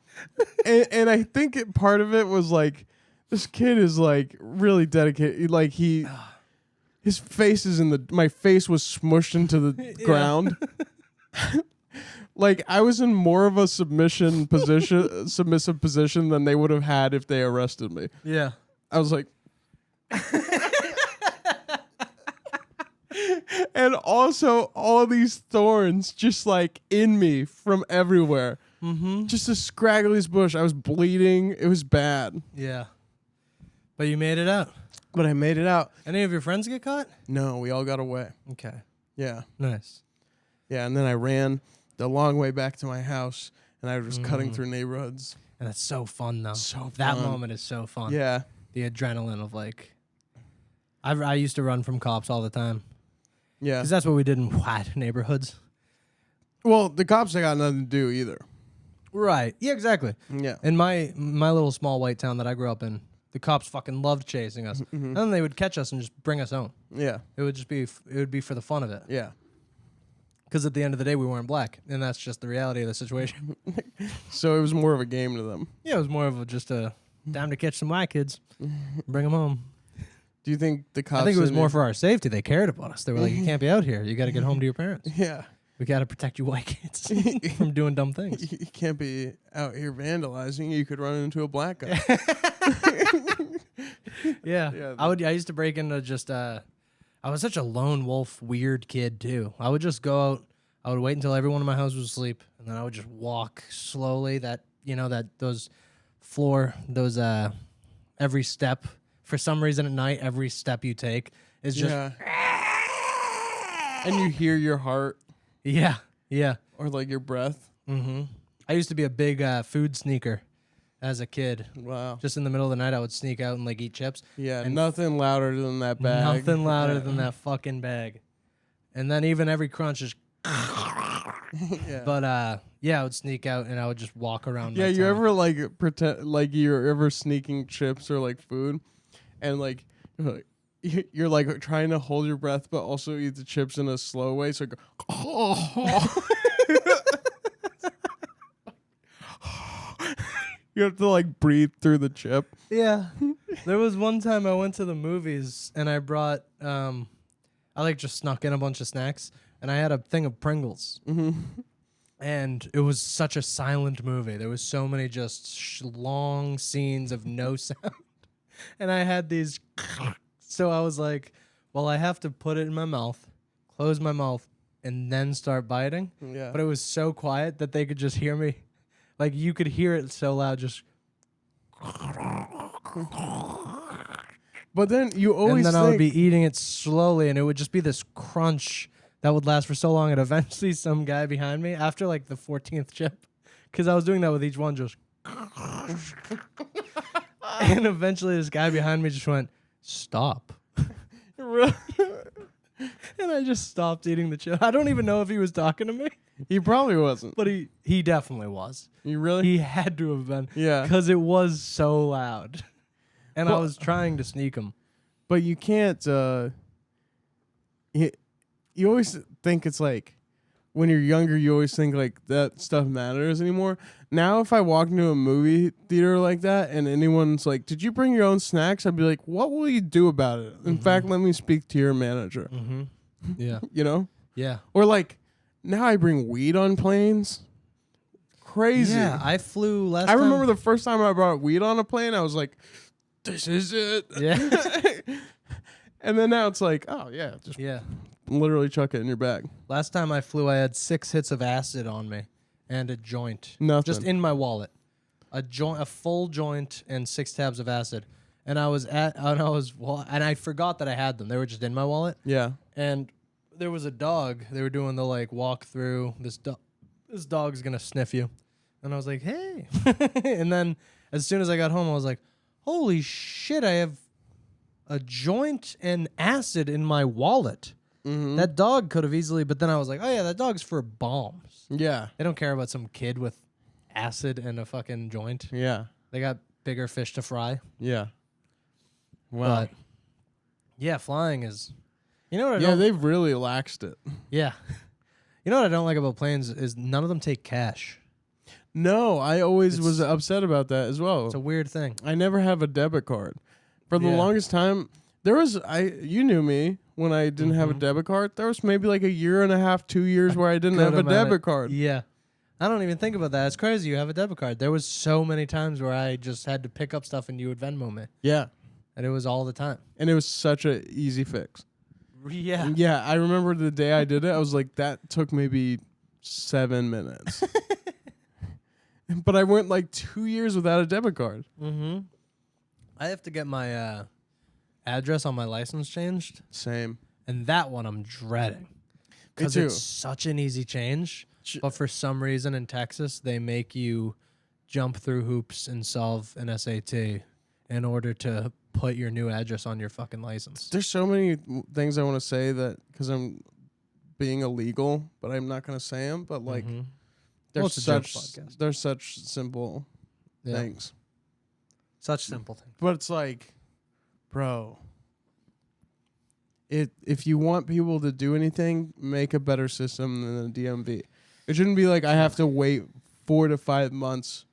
And I think part of it was like this kid is like really dedicated. Like his face is my face was smushed into the ground. Like I was in more of a submissive position than they would have had if they arrested me. Yeah. I was like, and also all these thorns just like in me from everywhere. Mm-hmm. Just the scraggliest bush. I was bleeding. It was bad. Yeah. But you made it out. But I made it out. Any of your friends get caught? No, we all got away. Okay. Yeah. Nice. Yeah, and then I ran the long way back to my house, and I was cutting through neighborhoods. And that's so fun, though. So that fun. moment is so fun. Yeah. The adrenaline of like, I used to run from cops all the time. Yeah. Because that's what we did in white neighborhoods. Well, the cops ain't got nothing to do either. Right. Yeah, exactly. Yeah. In my little small white town that I grew up in, the cops fucking loved chasing us. And then they would catch us and just bring us home. Yeah. It would be for the fun of it. Yeah. Because at the end of the day, we weren't black. And that's just the reality of the situation. So it was more of a game to them. Yeah, it was more of just a time to catch some white kids, bring them home. Do you think the cops... I think it was more for our safety. They cared about us. They were like, you can't be out here. You got to get home to your parents. Yeah. We got to protect you white kids from doing dumb things. You can't be out here vandalizing. You could run into a black guy. Yeah. I used to break into just... I was such a lone wolf, weird kid, too. I would just go out. I would wait until everyone in my house was asleep, and then I would just walk slowly. Every step. For some reason at night, every step you take is just... Yeah. And you hear your heart. Yeah. Or like your breath. Mm-hmm. I used to be a big food sneaker as a kid. Wow. Just in the middle of the night, I would sneak out and like eat chips. Yeah, and nothing louder than that bag. Nothing louder than that fucking bag. And then even every crunch is... Yeah. But I would sneak out and I would just walk around. Yeah, my you town. ever like pretend like you're ever sneaking chips or like food, and like you're like trying to hold your breath but also eat the chips in a slow way. So you have to like breathe through the chip. Yeah. There was one time I went to the movies and I brought I like just snuck in a bunch of snacks and I had a thing of Pringles. Mm-hmm. And it was such a silent movie. There was so many just long scenes of no sound. And I had these. So I was like, well, I have to put it in my mouth, close my mouth, and then start biting. Yeah. But it was so quiet that they could just hear me. Like you could hear it so loud, just. But then you always And then think, I would be eating it slowly, and it would just be this crunch that would last for so long. And eventually, some guy behind me, after like the 14th chip, because I was doing that with each one, just. And eventually, this guy behind me just went, "Stop." And I just stopped eating the chip. I don't even know if he was talking to me, he probably wasn't. but he definitely was. You really? He had to have been. Yeah. Because it was so loud. And I Well- was trying to sneak him. But you can't. You always think it's like when you're younger, you always think like that stuff matters anymore. Now, if I walk into a movie theater like that and anyone's like, "Did you bring your own snacks?" I'd be like, "What will you do about it?" In fact, let me speak to your manager. Mm-hmm. Yeah. You know, Yeah. or like now I bring weed on planes. Crazy. Yeah. I flew last I time. remember the first time I brought weed on a plane. I was like, "This is it." Yeah. And then now it's like, "Oh yeah, just Yeah. literally chuck it in your bag." Last time I flew, I had 6 hits of acid on me and a joint. Nothing. Just in my wallet. A full joint and 6 tabs of acid. And I forgot that I had them. They were just in my wallet. Yeah. And there was a dog. They were doing the like walk through. This dog's gonna sniff you. And I was like, hey. And then as soon as I got home, I was like, holy shit, I have a joint and acid in my wallet. Mm-hmm. That dog could have easily, but then I was like, oh yeah, that dog's for bombs. Yeah. They don't care about some kid with acid and a fucking joint. Yeah. They got bigger fish to fry. Yeah. Wow. But yeah, flying is. You know what I Yeah, don't? they've really laxed it. Yeah. You know what I don't like about planes is none of them take cash. No, I always was upset about that as well. It's a weird thing. I never have a debit card. For the Yeah. longest time, you knew me when I didn't have a debit card. There was maybe like a year and a half, 2 years where I didn't have a debit card. Yeah. I don't even think about that. It's crazy you have a debit card. There was so many times where I just had to pick up stuff and you would Venmo me. Yeah. And it was all the time. And it was such a easy fix. Yeah. Yeah, I remember the day I did it, I was like, that took maybe 7 minutes. But I went like 2 years without a debit card. Mm-hmm. I have to get my address on my license changed. Same. And that one I'm dreading. Because it's such an easy change. But for some reason in Texas, they make you jump through hoops and solve an SAT in order to put your new address on your fucking license. There's so many things I want to say that because I'm being illegal, but I'm not going to say them. But like, there's such simple things. Such simple things. But it's like, bro, if you want people to do anything, make a better system than the DMV. It shouldn't be like I have to wait 4 to 5 months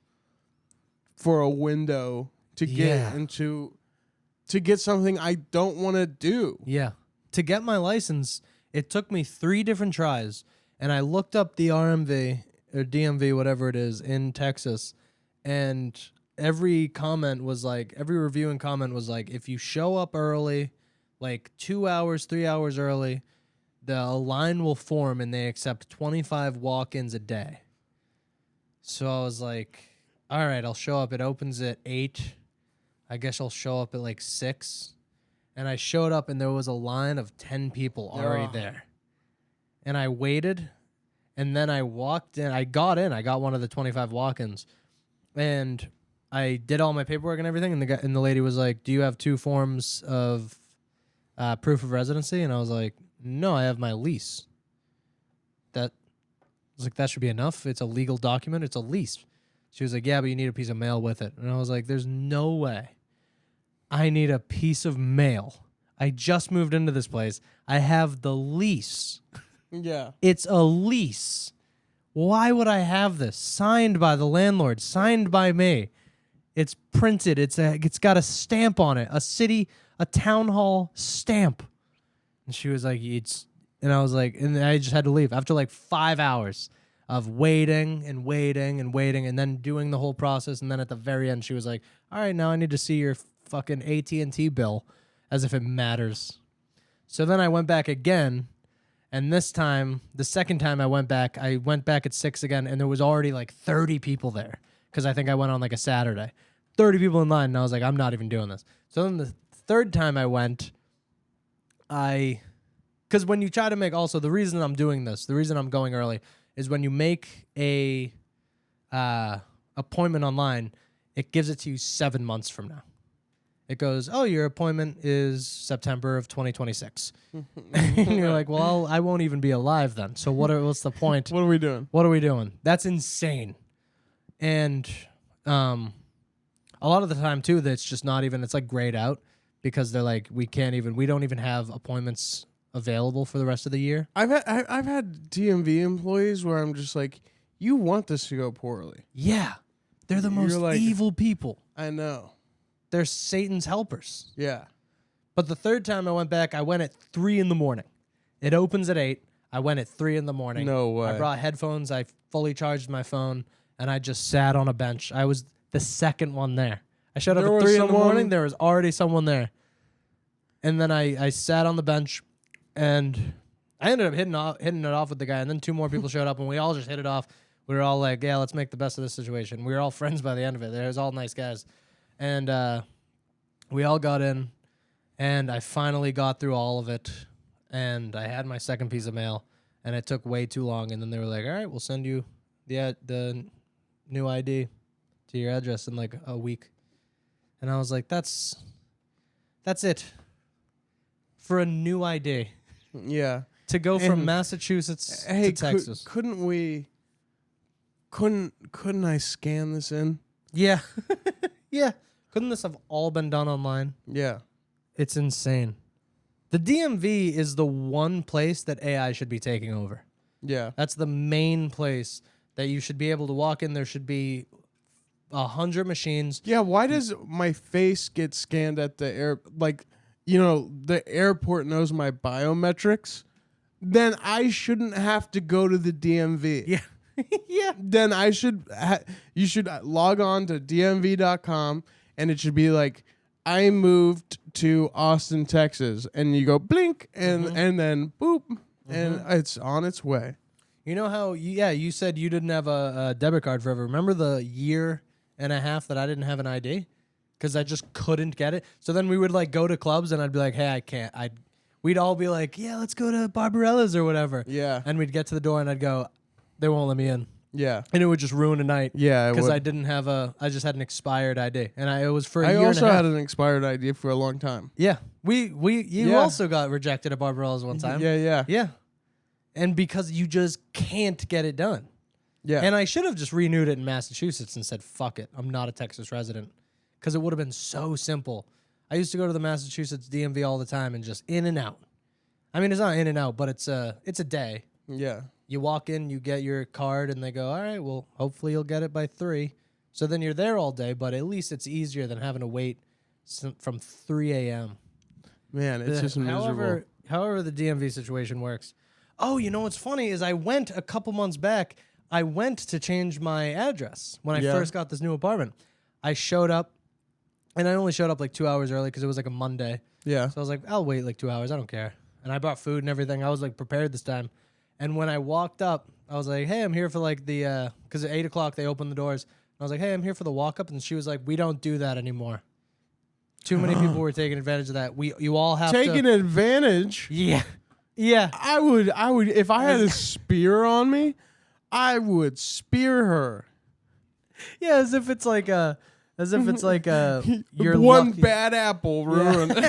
for a window to get into to get something I don't want to do. Yeah. To get my license, it took me 3 different tries, and I looked up the RMV or DMV, whatever it is, in Texas, and every review and comment was like, if you show up early, like 2 hours, 3 hours early, the line will form and they accept 25 walk-ins a day. So I was like, all right, I'll show up. It opens at 8. I guess I'll show up at like 6. And I showed up and there was a line of 10 people already there. And I waited, and then I walked in. I got one of the 25 walk-ins. And I did all my paperwork and everything, and the lady was like, do you have 2 forms of proof of residency? And I was like, no, I have my lease. I was like, that should be enough. It's a legal document. It's a lease. She was like, yeah, but you need a piece of mail with it. And I was like, there's no way I need a piece of mail. I just moved into this place. I have the lease. Yeah. It's a lease. Why would I have this? Signed by the landlord, signed by me. It's printed. It's got a stamp on it, a town hall stamp. And she was like, and I was like, and I just had to leave after like 5 hours of waiting and waiting and waiting and then doing the whole process. And then at the very end, she was like, all right, now I need to see your fucking AT&T bill, as if it matters. So then I went back again. And this time, the second time I went back at 6 again, and there was already like 30 people there because I think I went on like a Saturday. 30 people in line, and I was like, I'm not even doing this. So then the third time I went, because when you try to make, also the reason I'm doing this, the reason I'm going early is when you make a appointment online, it gives it to you 7 months from now. It goes, oh, your appointment is September of 2026. And you're like, well, I won't even be alive then. So what's the point? What are we doing? What are we doing? That's insane. And a lot of the time, too, that's just not even, it's like grayed out because they're like, we don't even have appointments available for the rest of the year. I've had DMV employees where I'm just like, you want this to go poorly. Yeah. They're the most evil people. I know. They're Satan's helpers. Yeah. But the third time I went back, I went at 3 a.m. It opens at 8. I went at 3 a.m. No way. I brought headphones. I fully charged my phone, and I just sat on a bench. I was the second one there. I showed up at 3 a.m. There was already someone there. And then I sat on the bench, and I ended up hitting it off with the guy. And then 2 more people showed up, and we all just hit it off. We were all like, yeah, let's make the best of this situation. We were all friends by the end of it. They was all nice guys. And we all got in, and I finally got through all of it, and I had my second piece of mail, and it took way too long. And then they were like, all right, we'll send you the new ID to your address in like a week. And I was like, that's it for a new ID. Yeah. To go from Massachusetts to Texas. Couldn't I scan this in? Yeah. Yeah. Couldn't this have all been done online? Yeah. It's insane. The DMV is the one place that AI should be taking over. Yeah. That's the main place that you should be able to walk in. There should be 100 machines. Yeah, why does my face get scanned at the air? Like, the airport knows my biometrics. Then I shouldn't have to go to the DMV. Yeah. Yeah. Then I should. You should log on to DMV.com, and it should be like, I moved to Austin, Texas, and you go blink, and then boop, and it's on its way. You know how, you said you didn't have a debit card forever. Remember the year and a half that I didn't have an ID? Because I just couldn't get it. So then we would like go to clubs and I'd be like, hey, I can't. We'd all be like, yeah, let's go to Barbarella's or whatever. Yeah. And we'd get to the door and I'd go, they won't let me in. Yeah. And it would just ruin a night. Yeah. Because I didn't have I just had an expired ID. And it was for a year I also and a half. had an expired ID for a long time. Yeah. You also got rejected at Barbarella's one time. Yeah. Yeah. And because you just can't get it done. Yeah. And I should have just renewed it in Massachusetts and said, fuck it, I'm not a Texas resident. Because it would have been so simple. I used to go to the Massachusetts DMV all the time and just in and out. I mean, it's not in and out, but it's a day. Yeah. You walk in, you get your card, and they go, all right, well, hopefully you'll get it by 3. So then you're there all day, but at least it's easier than having to wait from 3 a.m. Man, it's just miserable. However the DMV situation works. Oh, you know what's funny is I went a couple months back. I went to change my address when I first got this new apartment. I showed up, and I only showed up like 2 hours early because it was like a Monday. Yeah. So I was like, I'll wait like 2 hours. I don't care. And I brought food and everything. I was like prepared this time. And when I walked up, I was like, hey, I'm here for like the, because at 8 o'clock they opened the doors. And I was like, hey, I'm here for the walk up. And she was like, we don't do that anymore. Too many people were taking advantage of that. You all have taking advantage. Yeah. Yeah. I would if I had a spear on me, I would spear her. Yeah, as if it's like your one lucky. bad apple ruined.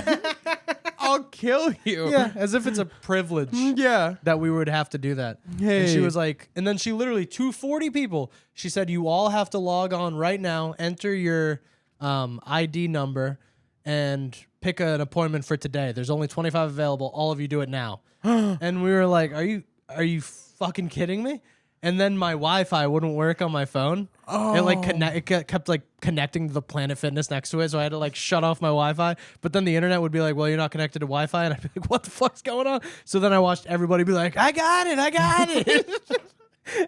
I'll kill you. Yeah, as if it's a privilege. Yeah. That we would have to do that. Hey. And she was like, and then she literally 240 people. She said, you all have to log on right now, enter your ID number, and pick an appointment for today. There's only 25 available. All of you do it now. And we were like, are you fucking kidding me? And then my Wi-Fi wouldn't work on my phone. Oh. It kept like connecting to the Planet Fitness next to it, so I had to like shut off my Wi-Fi. But then the internet would be like, well, you're not connected to Wi-Fi, and I'd be like, what the fuck's going on? So then I watched everybody be like, I got it.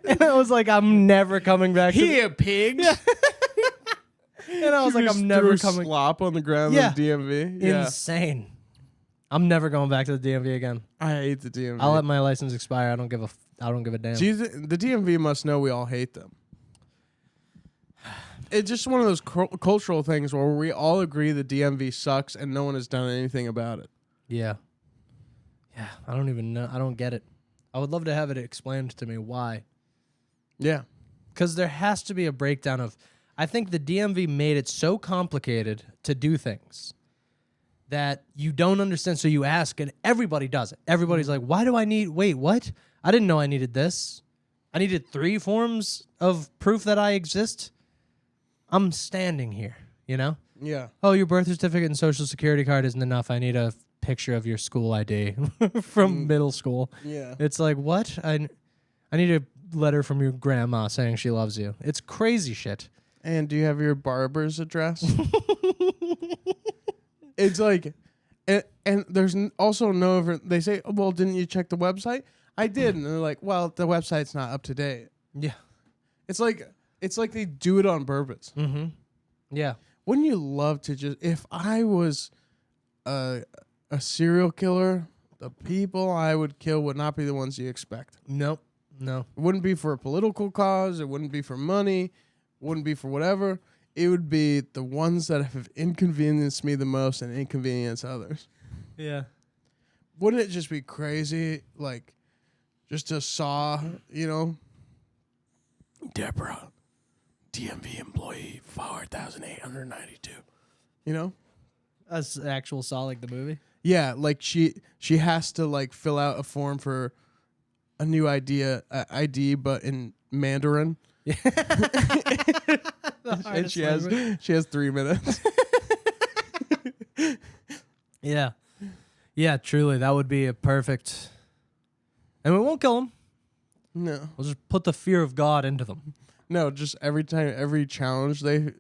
And I was like, I'm never coming back. Here, pigs. Yeah. And I was like, I'm never coming. Slop on the ground of the DMV. Yeah. Insane. I'm never going back to the DMV again. I hate the DMV. I'll let my license expire. I don't give a damn. Jeez, the DMV must know we all hate them. It's just one of those cultural things where we all agree the DMV sucks and no one has done anything about it. Yeah. Yeah. I don't even know. I don't get it. I would love to have it explained to me why. Yeah. Because there has to be a breakdown of... I think the DMV made it so complicated to do things that you don't understand. So you ask, and everybody does it. Everybody's like, why do I need... Wait, what? I didn't know I needed this. I needed 3 forms of proof that I exist. I'm standing here, you know? Yeah. Oh, your birth certificate and social security card isn't enough. I need a picture of your school ID from middle school. Yeah. It's like, what? I need a letter from your grandma saying she loves you. It's crazy shit. And do you have your barber's address? It's like, and there's also no, they say, well, didn't you check the website? I did. And they're like, well, the website's not up to date. Yeah. It's like they do it on purpose. Mm-hmm. Yeah. Wouldn't you love to just, if I was a serial killer, the people I would kill would not be the ones you expect. Nope. No. It wouldn't be for a political cause. It wouldn't be for money. It wouldn't be for whatever. It would be the ones that have inconvenienced me the most and inconvenience others. Yeah. Wouldn't it just be crazy, like, just to saw, you know? Deborah, DMV employee 4,892. You know? That's actual Saw, like the movie? Yeah, like she has to like fill out a form for a new ID, but in Mandarin. Yeah. And she has 3 minutes. Yeah. Yeah, truly. That would be a perfect... And we won't kill them. No. We'll just put the fear of God into them. No, just every challenge they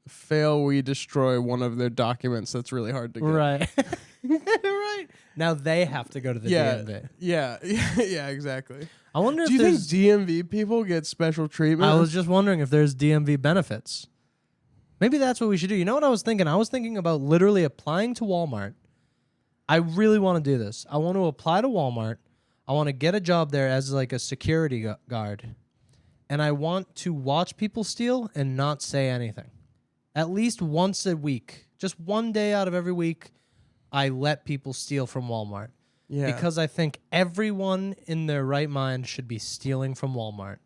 fail, we destroy one of their documents that's really hard to get. Right. Right. Now they have to go to the DMV. Yeah, exactly. I wonder Do you think DMV people get special treatment? I was just wondering if there's DMV benefits. Maybe that's what we should do. You know what I was thinking? I was thinking about literally applying to Walmart. I really want to do this. I want to apply to Walmart. I want to get a job there as like a security guard. And I want to watch people steal and not say anything. At least once a week. Just one day out of every week, I let people steal from Walmart. Yeah. Because I think everyone in their right mind should be stealing from Walmart.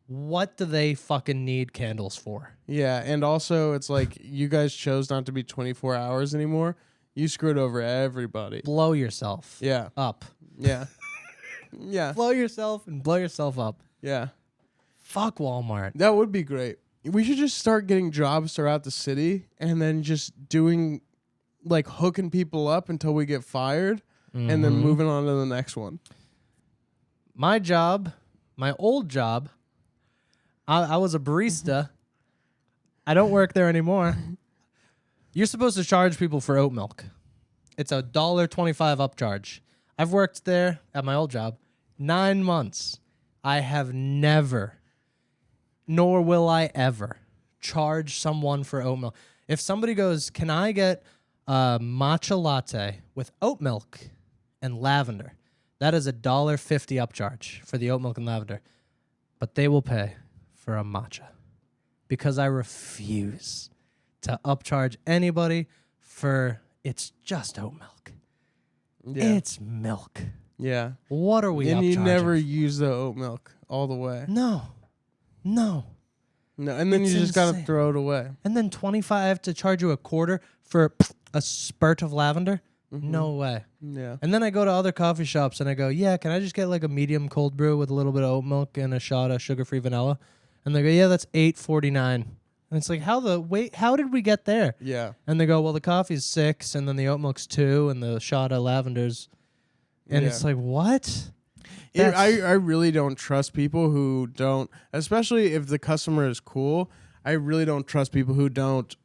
What do they fucking need candles for? Yeah, and also it's like you guys chose not to be 24 hours anymore. You screwed over everybody. Blow yourself up. Yeah. Yeah. Blow yourself and blow yourself up. Yeah. Fuck Walmart. That would be great. We should just start getting jobs throughout the city and then just doing, like, hooking people up until we get fired and then moving on to the next one. My job, my old job, I was a barista. I don't work there anymore. You're supposed to charge people for oat milk. It's a $1.25 upcharge. I've worked there at my old job 9 months. I have never, nor will I ever, charge someone for oat milk. If somebody goes, can I get a matcha latte with oat milk and lavender? That is a $1.50 upcharge for the oat milk and lavender. But they will pay for a matcha because I refuse to upcharge anybody for it's just oat milk. Yeah. It's milk. Yeah. What are we And upcharging? you never use the oat milk all the way. No. No. And then It's you just got to insane. throw it away. And then 25 to charge you a quarter for a spurt of lavender? No way. Yeah. And then I go to other coffee shops and I go, yeah, can I just get like a medium cold brew with a little bit of oat milk and a shot of sugar-free vanilla? And they go, yeah, that's $8.49. And it's like, how did we get there? Yeah. And they go, well, the coffee's $6, and then the oat milk's $2, and the shot of lavender's. And it's like, what? I really don't trust people who don't, especially if the customer is cool. I really don't trust people who don't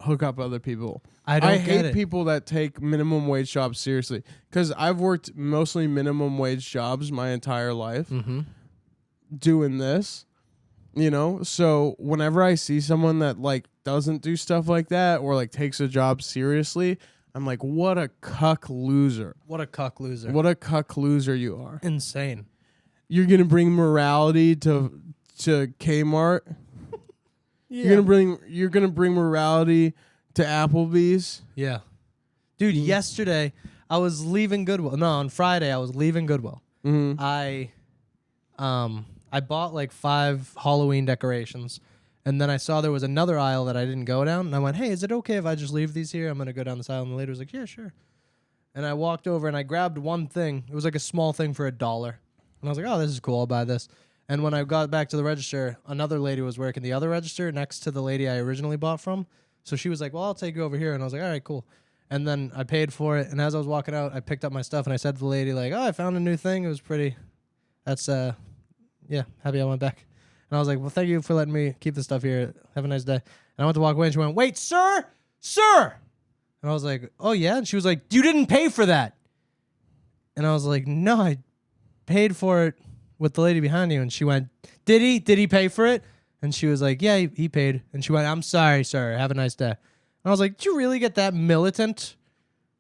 hook up other people. I hate people that take minimum wage jobs seriously because I've worked mostly minimum wage jobs my entire life doing this. You know, so whenever I see someone that like doesn't do stuff like that or like takes a job seriously, I'm like, what a cuck loser. What a cuck loser. What a cuck loser you are. Insane. You're gonna bring morality to Kmart. Yeah. You're gonna bring morality to Applebee's. Yeah. Dude, yesterday I was leaving Goodwill. No, on Friday I was leaving Goodwill. I bought like 5 Halloween decorations, and then I saw there was another aisle that I didn't go down, and I went, hey, is it okay if I just leave these here? I'm going to go down this aisle. And the lady was like, yeah, sure. And I walked over, and I grabbed one thing. It was like a small thing for $1. And I was like, oh, this is cool. I'll buy this. And when I got back to the register, another lady was working the other register next to the lady I originally bought from. So she was like, well, I'll take you over here. And I was like, all right, cool. And then I paid for it, and as I was walking out, I picked up my stuff, and I said to the lady, like, oh, I found a new thing. It was pretty. That's, yeah, happy I went back. And I was like, well, thank you for letting me keep the stuff here. Have a nice day. And I went to walk away, and she went, wait, sir? And I was like, oh, yeah? And she was like, you didn't pay for that. And I was like, no, I paid for it with the lady behind you. And she went, did he? Did he pay for it? And she was like, yeah, he paid. And she went, I'm sorry, sir. Have a nice day. And I was like, did you really get that militant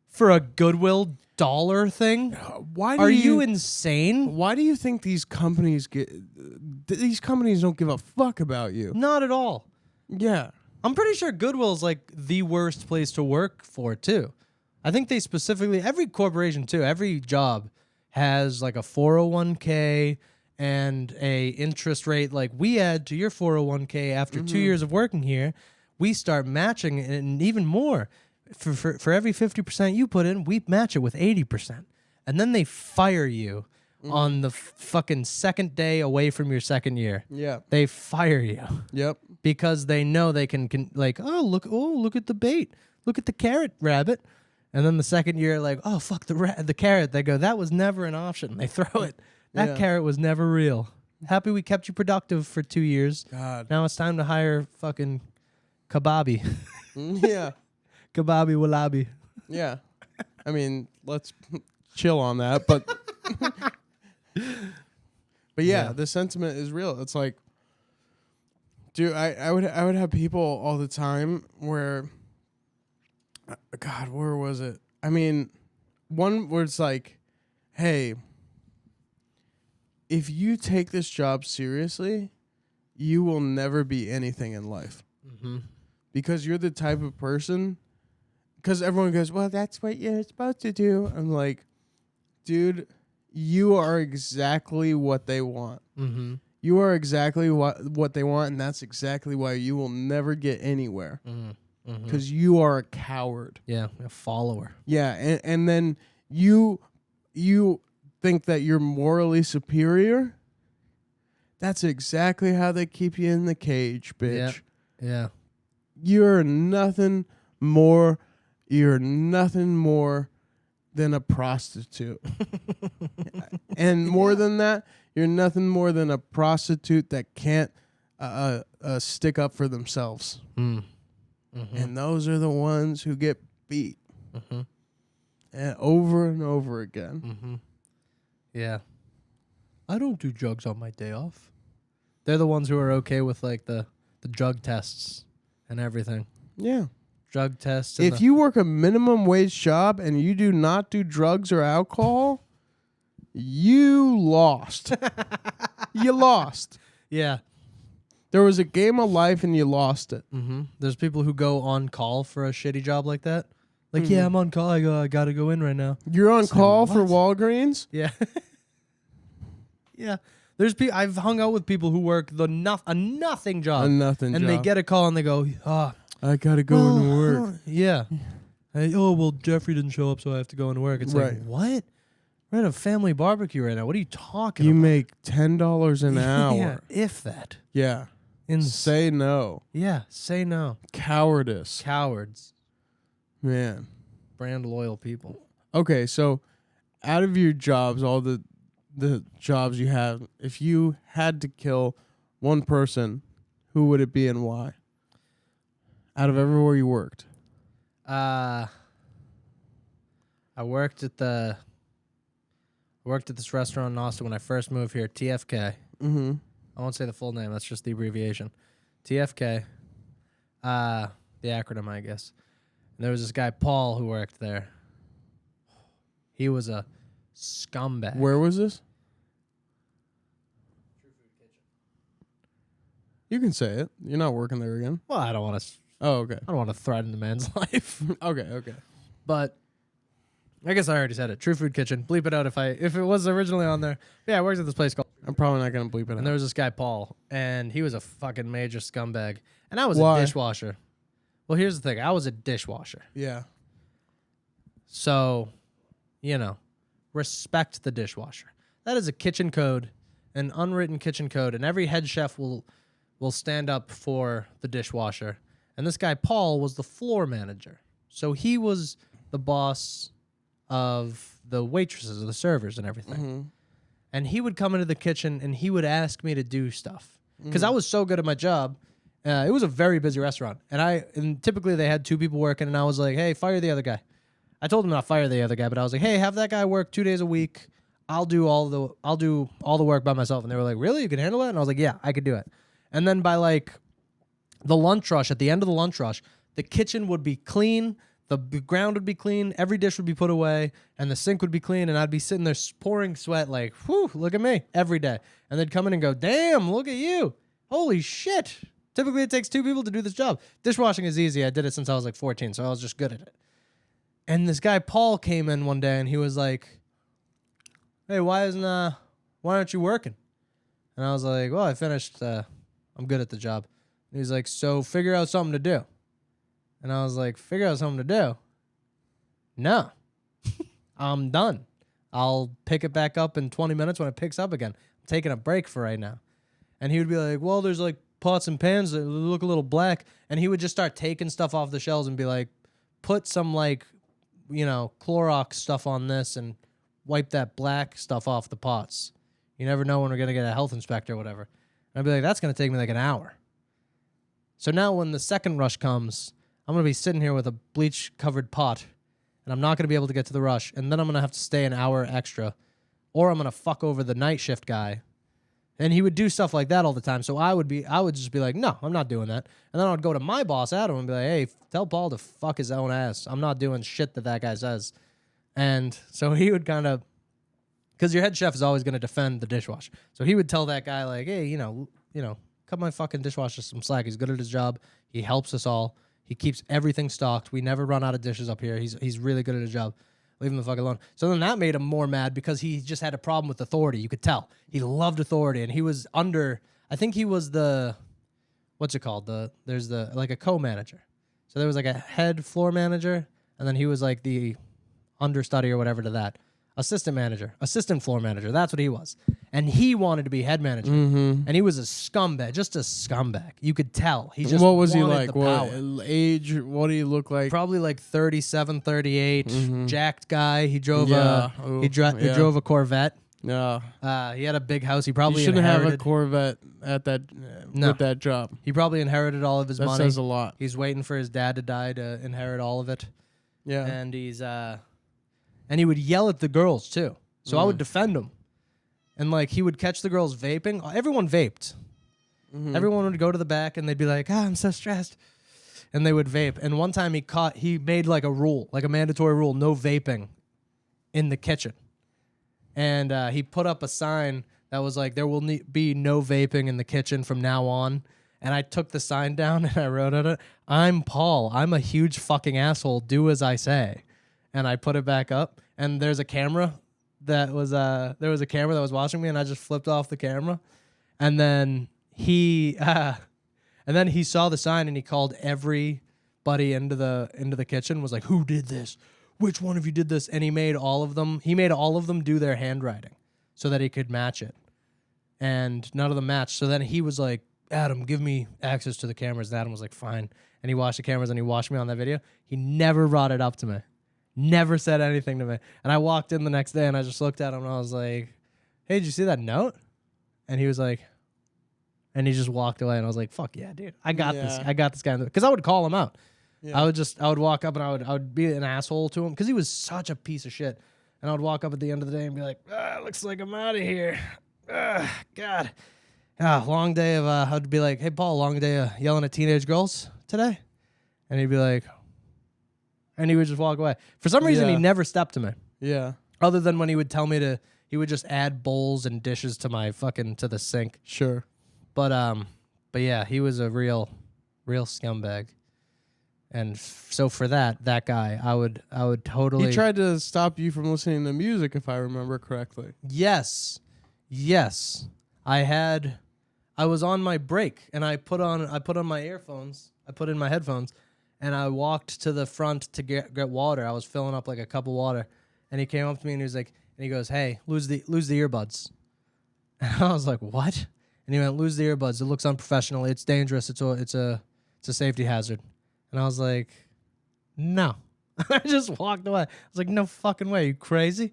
for a Goodwill dollar thing? Are you insane? Why do you think these companies don't give a fuck about you? Not at all. Yeah. I'm pretty sure Goodwill's like the worst place to work for too. I think they specifically, every corporation too, every job has like a 401k and a interest rate like we add to your 401k after 2 years of working here. We start matching it and even more. For every 50% you put in, we match it with 80%. And then they fire you on the fucking second day away from your second year. Yeah. They fire you. Yep. Because they know they can like, look at the bait. Look at the carrot, rabbit. And then the second year, like, oh, fuck the carrot. They go, that was never an option. They throw it. That carrot was never real. Happy we kept you productive for 2 years. God. Now it's time to hire fucking Kababi. Yeah. Kababi Walabi. Yeah. I mean, let's chill on that, but yeah, the sentiment is real. It's like, dude, I would have people all the time where, God, where was it? I mean, one where it's like, hey, if you take this job seriously, you will never be anything in life. Mm-hmm. Because you're the type of person, because everyone goes, well, that's what you're supposed to do. I'm like, dude, you are exactly what they want. Mm-hmm. You are exactly what they want, and that's exactly why you will never get anywhere. Mm-hmm. Because you are a coward. Yeah, a follower. Yeah, and then you think that you're morally superior. That's exactly how they keep you in the cage, bitch. Yeah. You're nothing more than a prostitute. And more than that, you're nothing more than a prostitute that can't stick up for themselves. Mm. Mm-hmm. And those are the ones who get beat. Mm-hmm. And over again. Mm-hmm. Yeah. I don't do drugs on my day off. They're the ones who are okay with like the drug tests and everything. Yeah. Drug tests. If you work a minimum wage job and you do not do drugs or alcohol, you lost. You lost. Yeah. There was a game of life and you lost it. Mm-hmm. There's people who go on call for a shitty job like that. Like, yeah, I'm on call. I got to go in right now. You're on It's call like, for what? Walgreens? Yeah. Yeah. There's I've hung out with people who work a nothing job. A nothing and job. they get a call and they go, I got to go into work. Yeah. Hey, well, Jeffrey didn't show up, so I have to go into work. It's Right. like, what? We're at a family barbecue right now. What are you talking You about? make $10 an hour. Yeah, if that. Yeah. In Say no. Yeah, say no. Cowardice. Cowards. Man. Brand loyal people. Okay, so out of your jobs, all the jobs you have, if you had to kill one person, who would it be and why? Out of everywhere you worked. I worked at this restaurant in Austin when I first moved here, TFK. Mm-hmm. I won't say the full name, that's just the abbreviation. TFK. The acronym, I guess. And there was this guy, Paul, who worked there. He was a scumbag. Where was this? You can say it. You're not working there again. Well, I don't want to. Oh, okay. I don't want to threaten the man's life. Okay. But I guess I already said it. True Food Kitchen. Bleep it out if it was originally on there. But yeah, I worked at this place called. I'm probably not gonna bleep it out. And there was this guy Paul, and he was a fucking major scumbag. And I was Why? a dishwasher. Well, here's the thing. I was a dishwasher. Yeah. So, respect the dishwasher. That is a kitchen code, an unwritten kitchen code, and every head chef will stand up for the dishwasher. And this guy, Paul, was the floor manager. So he was the boss of the waitresses, or the servers and everything. Mm-hmm. And he would come into the kitchen and he would ask me to do stuff. Because I was so good at my job. It was a very busy restaurant. And typically they had two people working, and I was like, hey, fire the other guy. I told him not fire the other guy, but I was like, hey, have that guy work 2 days a week. I'll do all the work by myself. And they were like, really? You can handle that? And I was like, yeah, I could do it. And then by like the lunch rush, at the end of the lunch rush, the kitchen would be clean, the ground would be clean, every dish would be put away, and the sink would be clean, and I'd be sitting there pouring sweat like, whew, look at me, every day. And they'd come in and go, damn, look at you. Holy shit. Typically it takes two people to do this job. Dishwashing is easy. I did it since I was like 14, so I was just good at it. And this guy Paul came in one day and he was like, hey, why aren't you working? And I was like, well, I finished, I'm good at the job. And he's like, so figure out something to do. And I was like, figure out something to do? No. I'm done. I'll pick it back up in 20 minutes when it picks up again. I'm taking a break for right now. And he would be like, well, there's like pots and pans that look a little black. And he would just start taking stuff off the shelves and be like, put some like, Clorox stuff on this and wipe that black stuff off the pots. You never know when we're going to get a health inspector or whatever. And I'd be like, that's going to take me like an hour. So now when the second rush comes, I'm going to be sitting here with a bleach-covered pot, and I'm not going to be able to get to the rush, and then I'm going to have to stay an hour extra, or I'm going to fuck over the night shift guy. And he would do stuff like that all the time, so I would just be like, no, I'm not doing that. And then I would go to my boss, Adam, and be like, hey, tell Paul to fuck his own ass. I'm not doing shit that guy says. And so he would kind of because your head chef is always going to defend the dishwasher. So he would tell that guy like, hey, cut my fucking dishwasher some slack. He's good at his job. He helps us all. He keeps everything stocked. We never run out of dishes up here. He's really good at his job. Leave him the fuck alone. So then that made him more mad because he just had a problem with authority. You could tell. He loved authority, and he was under, I think he was the, what's it called? There's like a co-manager. So there was like a head floor manager, and then he was like the understudy or whatever to that. Assistant floor manager. That's what he was. And he wanted to be head manager. Mm-hmm. And he was a scumbag, just a scumbag. You could tell. He just what was he wanted like? the What power. age? What did he look like? Probably like 37, 38, jacked guy. He drove he drove a Corvette. Yeah. He had a big house. He probably You shouldn't have inherited. a Corvette at that with that job. He probably inherited all of his money. That says a lot. He's waiting for his dad to die to inherit all of it. Yeah. And and he would yell at the girls too. So I would defend him. And like he would catch the girls vaping. Everyone vaped. Everyone would go to the back and they'd be like, I'm so stressed. And they would vape. And one time he made like a rule, like a mandatory rule, no vaping in the kitchen. And he put up a sign that was like, there will be no vaping in the kitchen from now on. And I took the sign down and I wrote on it, I'm Paul. I'm a huge fucking asshole. Do as I say. And I put it back up. And there's a camera that was there was a camera that was watching me, and I just flipped off the camera. And then he saw the sign and he called everybody into the kitchen, was like, who did this? Which one of you did this? And he made all of them do their handwriting so that he could match it. And none of them matched. So then he was like, Adam, give me access to the cameras. And Adam was like, fine. And he watched the cameras and he watched me on that video. He never brought it up to me. Never said anything to me. And I walked in the next day and I just looked at him and I was like, hey, did you see that note? And he was like, and he just walked away. And I was like, fuck yeah, dude. I got this. I got this guy. Because I would call him out. Yeah. I would walk up and I would be an asshole to him because he was such a piece of shit. And I would walk up at the end of the day and be like, looks like I'm out of here. God. Long day of, I'd be like, hey, Paul, long day of yelling at teenage girls today? And he'd be like, and he would just walk away. For some reason, he never stepped to me. Yeah. Other than when he would tell me he would just add bowls and dishes to to the sink. Sure. But yeah, he was a real scumbag. And so for that guy, I would totally. He tried to stop you from listening to music, if I remember correctly. Yes. I was on my break and I put on my earphones. I put in my headphones. And I walked to the front to get water. I was filling up like a cup of water. And he came up to me and he was like, and he goes, hey, lose the earbuds. And I was like, what? And he went, lose the earbuds. It looks unprofessional. It's dangerous. It's a safety hazard. And I was like, no. I just walked away. I was like, no fucking way. Are you crazy?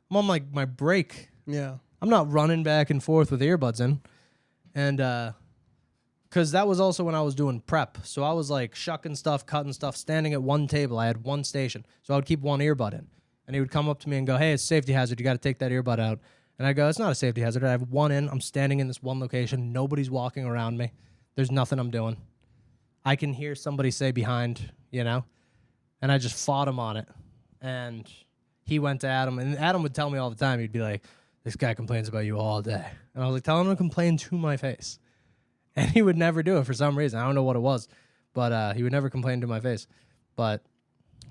I'm on my break. Yeah. I'm not running back and forth with earbuds in. And, because that was also when I was doing prep. So I was like shucking stuff, cutting stuff, standing at one table. I had one station. So I would keep one earbud in. And he would come up to me and go, hey, it's a safety hazard. You got to take that earbud out. And I go, it's not a safety hazard. I have one in. I'm standing in this one location. Nobody's walking around me. There's nothing I'm doing. I can hear somebody say behind, And I just fought him on it. And he went to Adam. And Adam would tell me all the time. He'd be like, this guy complains about you all day. And I was like, tell him to complain to my face. And he would never do it for some reason. I don't know what it was, but he would never complain to my face. But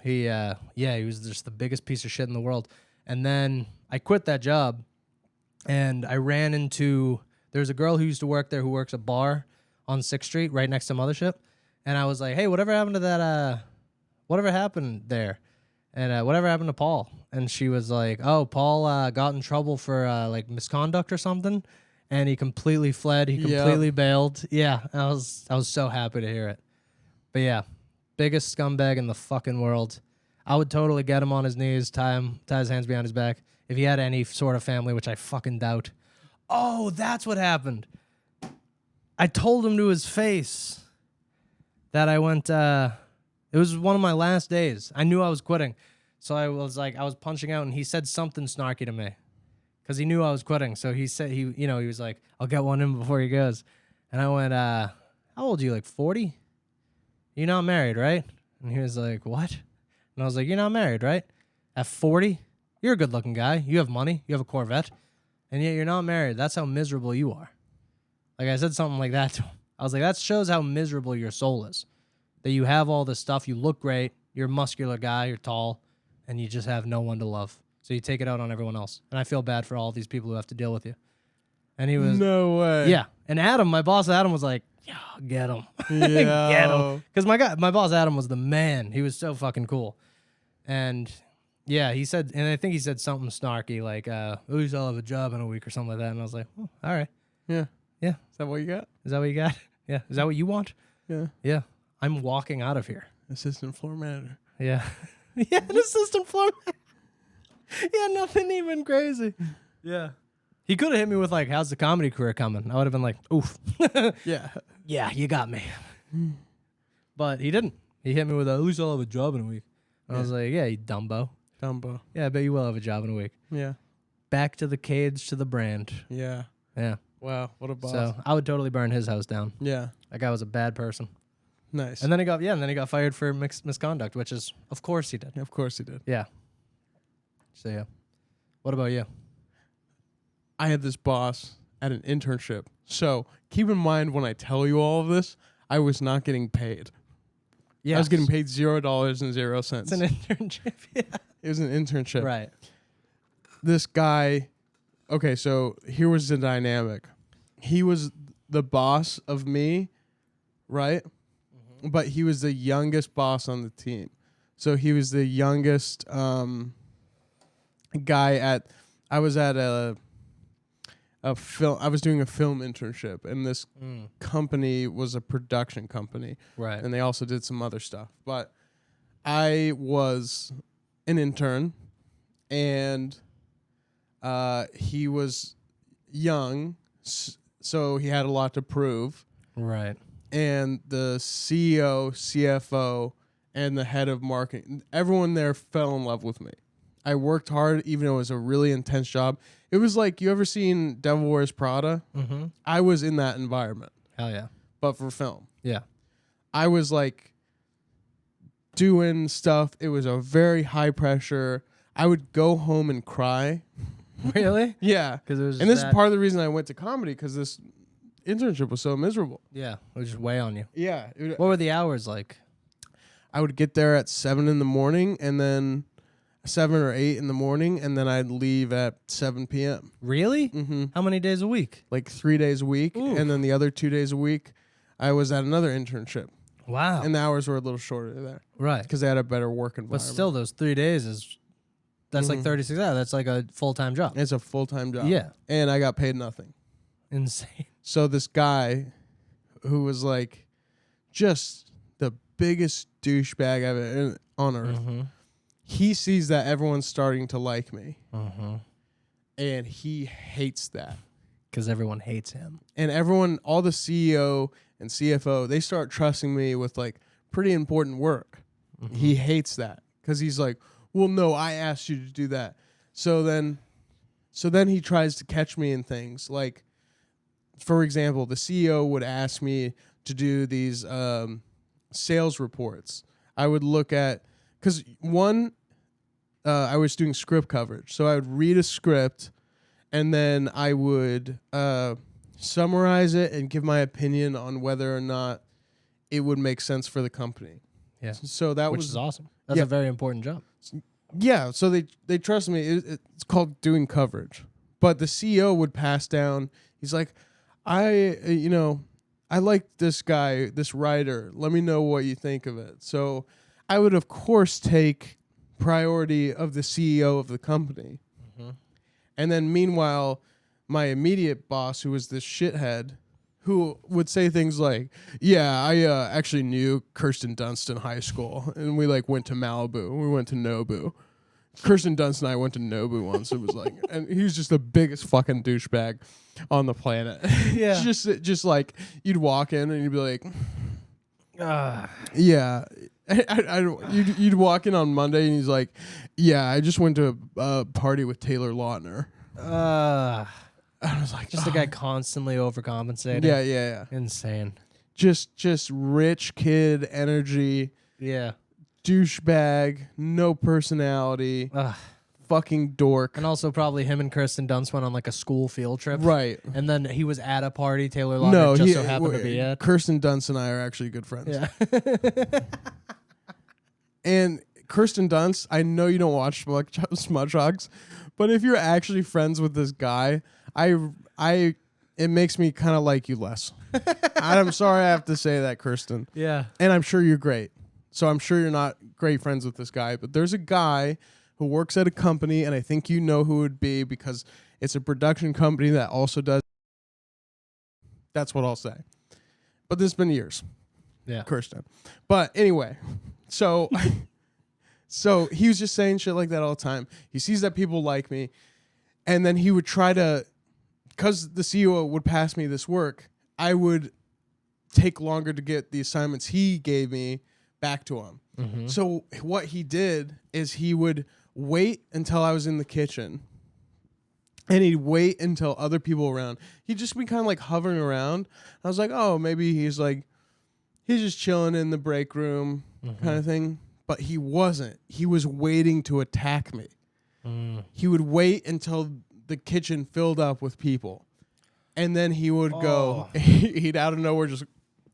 he was just the biggest piece of shit in the world. And then I quit that job, and I ran into, there's a girl who used to work there who works a bar on 6th Street right next to Mothership. And I was like, hey, whatever happened to that, whatever happened there? And whatever happened to Paul? And she was like, oh, Paul got in trouble for like misconduct or something. And he completely fled. He completely bailed. Yeah, I was so happy to hear it. But yeah, biggest scumbag in the fucking world. I would totally get him on his knees, tie his hands behind his back. If he had any sort of family, which I fucking doubt. Oh, that's what happened. I told him to his face that I went, it was one of my last days. I knew I was quitting. So I was punching out, and he said something snarky to me. Because he knew I was quitting. So he said, he was like, I'll get one in before he goes. And I went, how old are you, like 40? You're not married, right? And he was like, what? And I was like, you're not married, right? At 40? You're a good-looking guy. You have money. You have a Corvette. And yet you're not married. That's how miserable you are. Like, I said something like that to him. I was like, that shows how miserable your soul is. That you have all this stuff. You look great. You're a muscular guy. You're tall. And you just have no one to love. So you take it out on everyone else. And I feel bad for all these people who have to deal with you. And he was... No way. Yeah. And Adam, my boss Adam, was like, yeah, get him. Yeah. Get him. Because my boss Adam was the man. He was so fucking cool. And yeah, he said, and I think he said something snarky like, at least I'll have a job in a week or something like that. And I was like, oh, all right. Yeah. Yeah. Is that what you got? Is that what you got? Yeah. Is that what you want? Yeah. Yeah. I'm walking out of here. Assistant floor manager. Yeah. Yeah, an assistant floor manager. Yeah, nothing even crazy. Yeah. He could have hit me with like, how's the comedy career coming? I would have been like, oof. Yeah. Yeah, you got me. But he didn't. He hit me with, at least I'll have a job in a week. And I was like, yeah, you Dumbo. Yeah, I bet you will have a job in a week. Yeah. Back to the cage, to the brand. Yeah. Yeah. Wow, what a boss. So I would totally burn his house down. Yeah. That guy was a bad person. Nice. And then he got fired for misconduct, which is, of course he did. Yeah, of course he did. Yeah. So yeah. What about you? I had this boss at an internship. So keep in mind when I tell you all of this, I was not getting paid. Yeah. I was getting paid $0.00. It's an internship. Yeah. It was an internship. Right. This guy, okay, so here was the dynamic. He was the boss of me, right? Mm-hmm. But he was the youngest boss on the team. So he was the youngest guy at, I was at a film, I was doing a film internship, and this company was a production company. Right. And they also did some other stuff. But I was an intern, and he was young, so he had a lot to prove. Right. And the CEO, CFO, and the head of marketing, everyone there fell in love with me. I worked hard, even though it was a really intense job. It was like, you ever seen Devil Wears Prada? Mm-hmm. I was in that environment. Hell yeah. But for film. Yeah. I was like doing stuff. It was a very high pressure. I would go home and cry. Really? Yeah. Because it was. And this is part of the reason I went to comedy, because this internship was so miserable. Yeah. It was just weigh on you. Yeah. What were the hours like? I would get there at 7 in the morning, and then 7 or 8 in the morning, and then I'd leave at 7 p.m. Really? Mm-hmm. How many days a week? Like 3 days a week. Oof. And then the other 2 days a week, I was at another internship. Wow. And the hours were a little shorter there. Right. Because they had a better work But environment. still, those 3 days that's like 36 hours. That's like a full-time job. It's a full-time job. Yeah. And I got paid nothing. Insane. So this guy who was like just the biggest douchebag ever on earth, he sees that everyone's starting to like me. And he hates that. Because everyone hates him. And everyone, all the CEO and CFO, they start trusting me with like pretty important work. He hates that because he's like, well, no, I asked you to do that. So then he tries to catch me in things. Like, for example, the CEO would ask me to do these sales reports. I would look at, because I was doing script coverage. So I would read a script, and then I would summarize it and give my opinion on whether or not it would make sense for the company. Yeah. So that Which was is awesome. That's a very important job. Yeah, so they trust me. It's called doing coverage. But the CEO would pass down. He's like, I like this guy, this writer. Let me know what you think of it. So I would, of course, take priority of the CEO of the company. And then meanwhile, my immediate boss, who was this shithead, who would say things like, yeah, I actually knew Kirsten Dunst in high school, and we like went to Malibu. We went to Nobu. Kirsten Dunst and I went to Nobu once. It was like, and he was just the biggest fucking douchebag on the planet. Yeah. just like, you'd walk in and you'd be like, yeah. You'd walk in on Monday and he's like, yeah, I just went to a party with Taylor Lautner. I was like, just a guy constantly overcompensating. Yeah. Insane. Just rich kid energy. Yeah. Douchebag, no personality. fucking dork. And also probably him and Kirsten Dunst went on like a school field trip. Right. And then he was at a party Taylor Lautner No, just so happened to be at. Kirsten Dunst and I are actually good friends. Yeah. And Kirsten Dunst, I know you don't watch SMUDGEHAWKS, but if you're actually friends with this guy, it makes me kind of like you less. I'm sorry I have to say that, Kirsten. Yeah. And I'm sure you're great. So I'm sure you're not great friends with this guy, but there's a guy who works at a company, and I think you know who it would be because it's a production company that also does. That's what I'll say. But this has been years. Yeah. Kirsten. But anyway, so he was just saying shit like that all the time. He sees that people like me, and then he would try to, because the CEO would pass me this work, I would take longer to get the assignments he gave me back to him. Mm-hmm. So what he did is he would wait until I was in the kitchen, and he'd wait until other people around. He'd just be kind of like hovering around. I was like, oh, maybe he's just chilling in the break room kind of thing. But he wasn't. He was waiting to attack me. He would wait until the kitchen filled up with people. And then he would go, he'd out of nowhere just,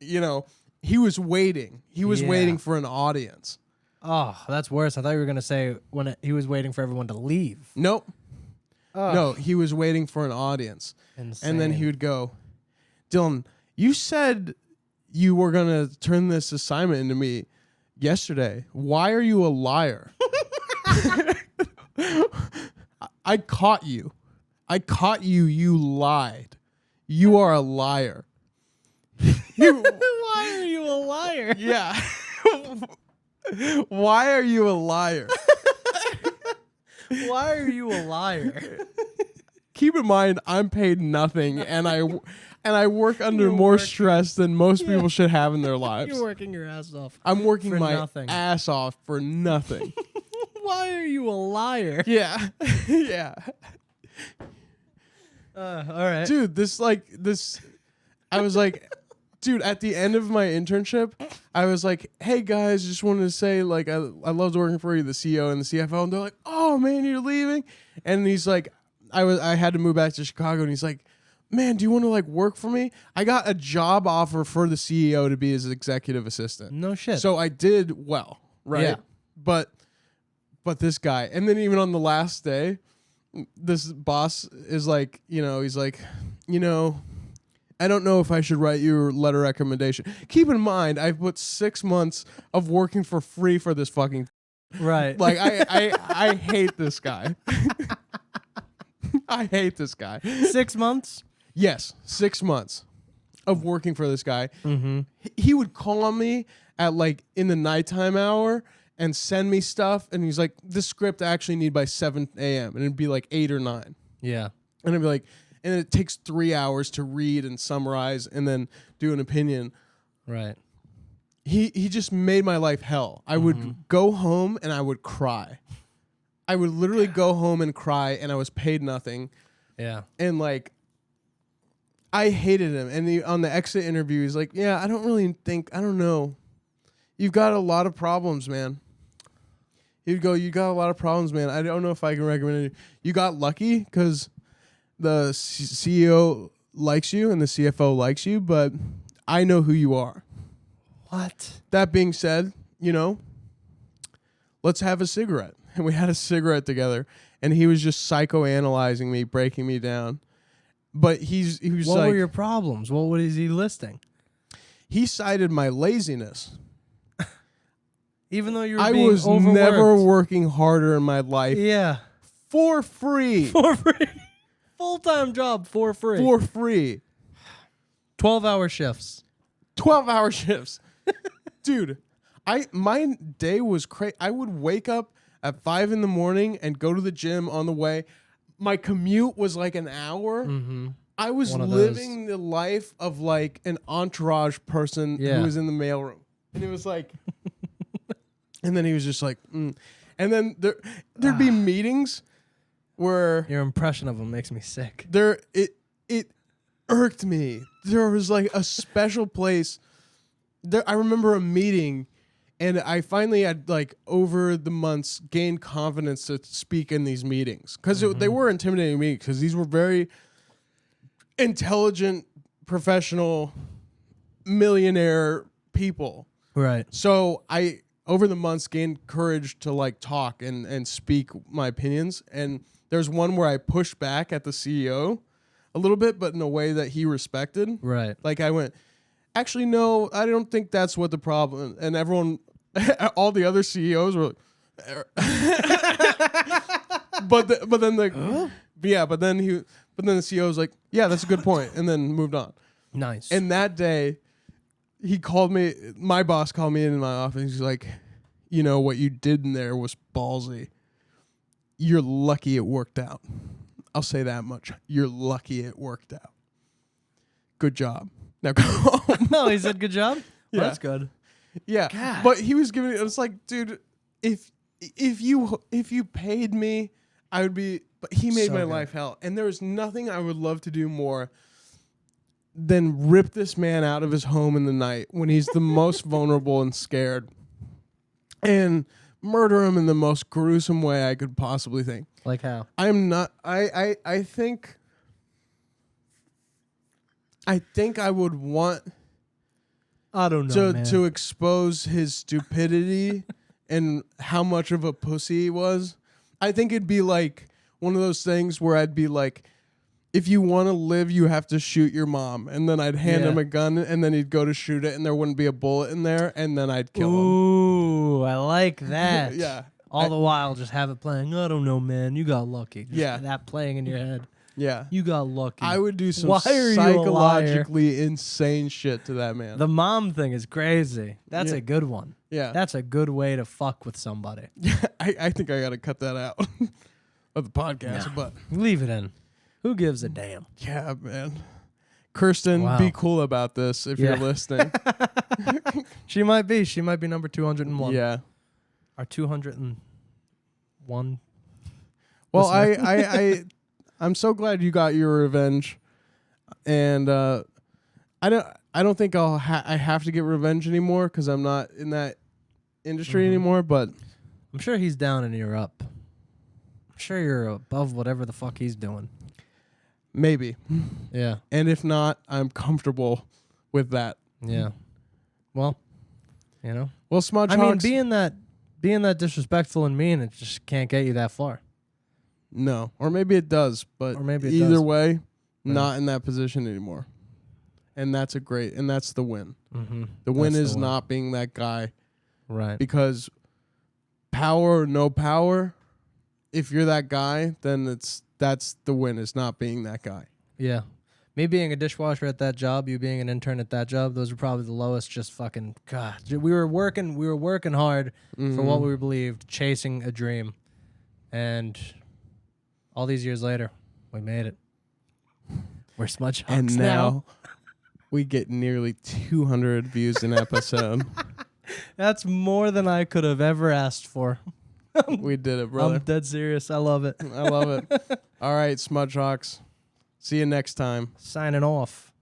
he was waiting. He was waiting for an audience. Oh, that's worse. I thought you were going to say when he was waiting for everyone to leave. Nope. No, he was waiting for an audience. Insane. And then he would go, Dylan, you said you were going to turn this assignment into me yesterday. Why are you a liar? I caught you. You lied. You are a liar. Why are you a liar? Yeah. Why are you a liar? Why are you a liar? Keep in mind, I'm paid nothing, and I work under more stress than most people should have in their lives. You're working your ass off. I'm working my nothing. ass off for nothing. Why are you a liar? Yeah. Yeah. All right. Dude, I was like, dude, at the end of my internship, I was like, hey guys, just wanted to say, like, I loved working for you, the CEO and the CFO. And they're like, oh man, you're leaving? And he's like, I had to move back to Chicago, and he's like, man, do you want to like work for me? I got a job offer for the CEO to be his executive assistant. No shit. So I did well, right? Yeah. But this guy, and then even on the last day, this boss is like, he's like, I don't know if I should write you a letter recommendation. Keep in mind, I've put 6 months of working for free for this fucking right. like I hate this guy. I hate this guy. 6 months? Yes, 6 months of working for this guy. Mm-hmm. He would call me at like in the nighttime hour and send me stuff, and he's like, this script I actually need by 7 a.m. and it'd be like 8 or 9. Yeah. And I'd be like, and it takes 3 hours to read and summarize and then do an opinion. Right. He just made my life hell. I would go home and I would cry. I would literally go home and cry, and I was paid nothing. Yeah. And like, I hated him. And on the exit interview, he's like, yeah, I don't know. You've got a lot of problems, man. He'd go, you got a lot of problems, man. I don't know if I can recommend it. You got lucky because the CEO likes you and the CFO likes you, but I know who you are. What? That being said, let's have a cigarette. And we had a cigarette together, and he was just psychoanalyzing me, breaking me down. But he was what like, were your problems? What was he listing? He cited my laziness. Even though you were I being was overworked. never working harder in my life. Yeah. For free. For free. Full-time job for free. For free. 12-hour shifts. 12-hour shifts. Dude, my day was crazy. I would wake up at 5 a.m. and go to the gym on the way. My commute was like an hour. Mm-hmm. I was living the life of like an entourage person who was in the mailroom. And it was like... And then he was just like, And then there'd be meetings where... Your impression of him makes me sick. It irked me. There was like a special place. I remember a meeting And I finally had, like, over the months, gained confidence to speak in these meetings. Because they were intimidating meetings, because these were very intelligent, professional, millionaire people. Right. So I, over the months, gained courage to, like, talk and speak my opinions. And there's one where I pushed back at the CEO a little bit, but in a way that he respected. Right. Like, I went, actually, no, I don't think that's what the problem. And everyone, all the other CEOs were like, but then the CEO was like, yeah, that's a good point, and then moved on. Nice. And that day, he called me. My boss called me in my office. He's like, you know, what you did in there was ballsy. You're lucky it worked out. I'll say that much. You're lucky it worked out. Good job. Now go home. No, he said good job. Yeah. Well, that's good. Yeah. God. But he was giving it was like, dude, if you paid me, I would be, but he made So my good. life hell. And there was nothing I would love to do more than rip this man out of his home in the night when he's the most vulnerable and scared, and murder him in the most gruesome way I could possibly think. Like how? I'm not I think I would want I don't know, man. to expose his stupidity and how much of a pussy he was. I think it'd be like one of those things where I'd be like, if you want to live, you have to shoot your mom. And then I'd hand him a gun, and then he'd go to shoot it, and there wouldn't be a bullet in there, and then I'd kill him. Ooh, I like that. Yeah. All the while, just have it playing. I don't know, man. You got lucky. Just Yeah. that playing in your head. Yeah. You got lucky. I would do some Why are you a psychologically insane shit to that man. The mom thing is crazy. That's Yeah. a good one. Yeah. That's a good way to fuck with somebody. I think I got to cut that out of the podcast, No. but Leave it in. Who gives a damn? yeah, man. Kirsten, Wow. be cool about this if Yeah. you're listening. She might be. She might be number 201. Yeah. Or 201. Well, listener. I'm so glad you got your revenge, and I don't think I have to get revenge anymore because I'm not in that industry anymore. But I'm sure he's down and you're up. I'm sure you're above whatever the fuck he's doing. maybe, Yeah. and if not, I'm comfortable with that. Yeah. Well, you know. Well, Smudge I mean, Hawks, being that disrespectful and mean, it just can't get you that far. no, or maybe it does, but Or maybe it either does. way, not in that position anymore. And that's the win. Mm-hmm. The win is not being that guy, Right. because power or no power, if you're that guy, then that's the win, is not being that guy. Yeah. Me being a dishwasher at that job, you being an intern at that job, those are probably the lowest. Just fucking God. We were working hard for what we believed, chasing a dream, and all these years later, we made it. We're Smudge Hawks And now we get nearly 200 views an episode. That's more than I could have ever asked for. We did it, brother. I'm dead serious. I love it. I love it. All right, Smudge Hawks. See you next time. Signing off.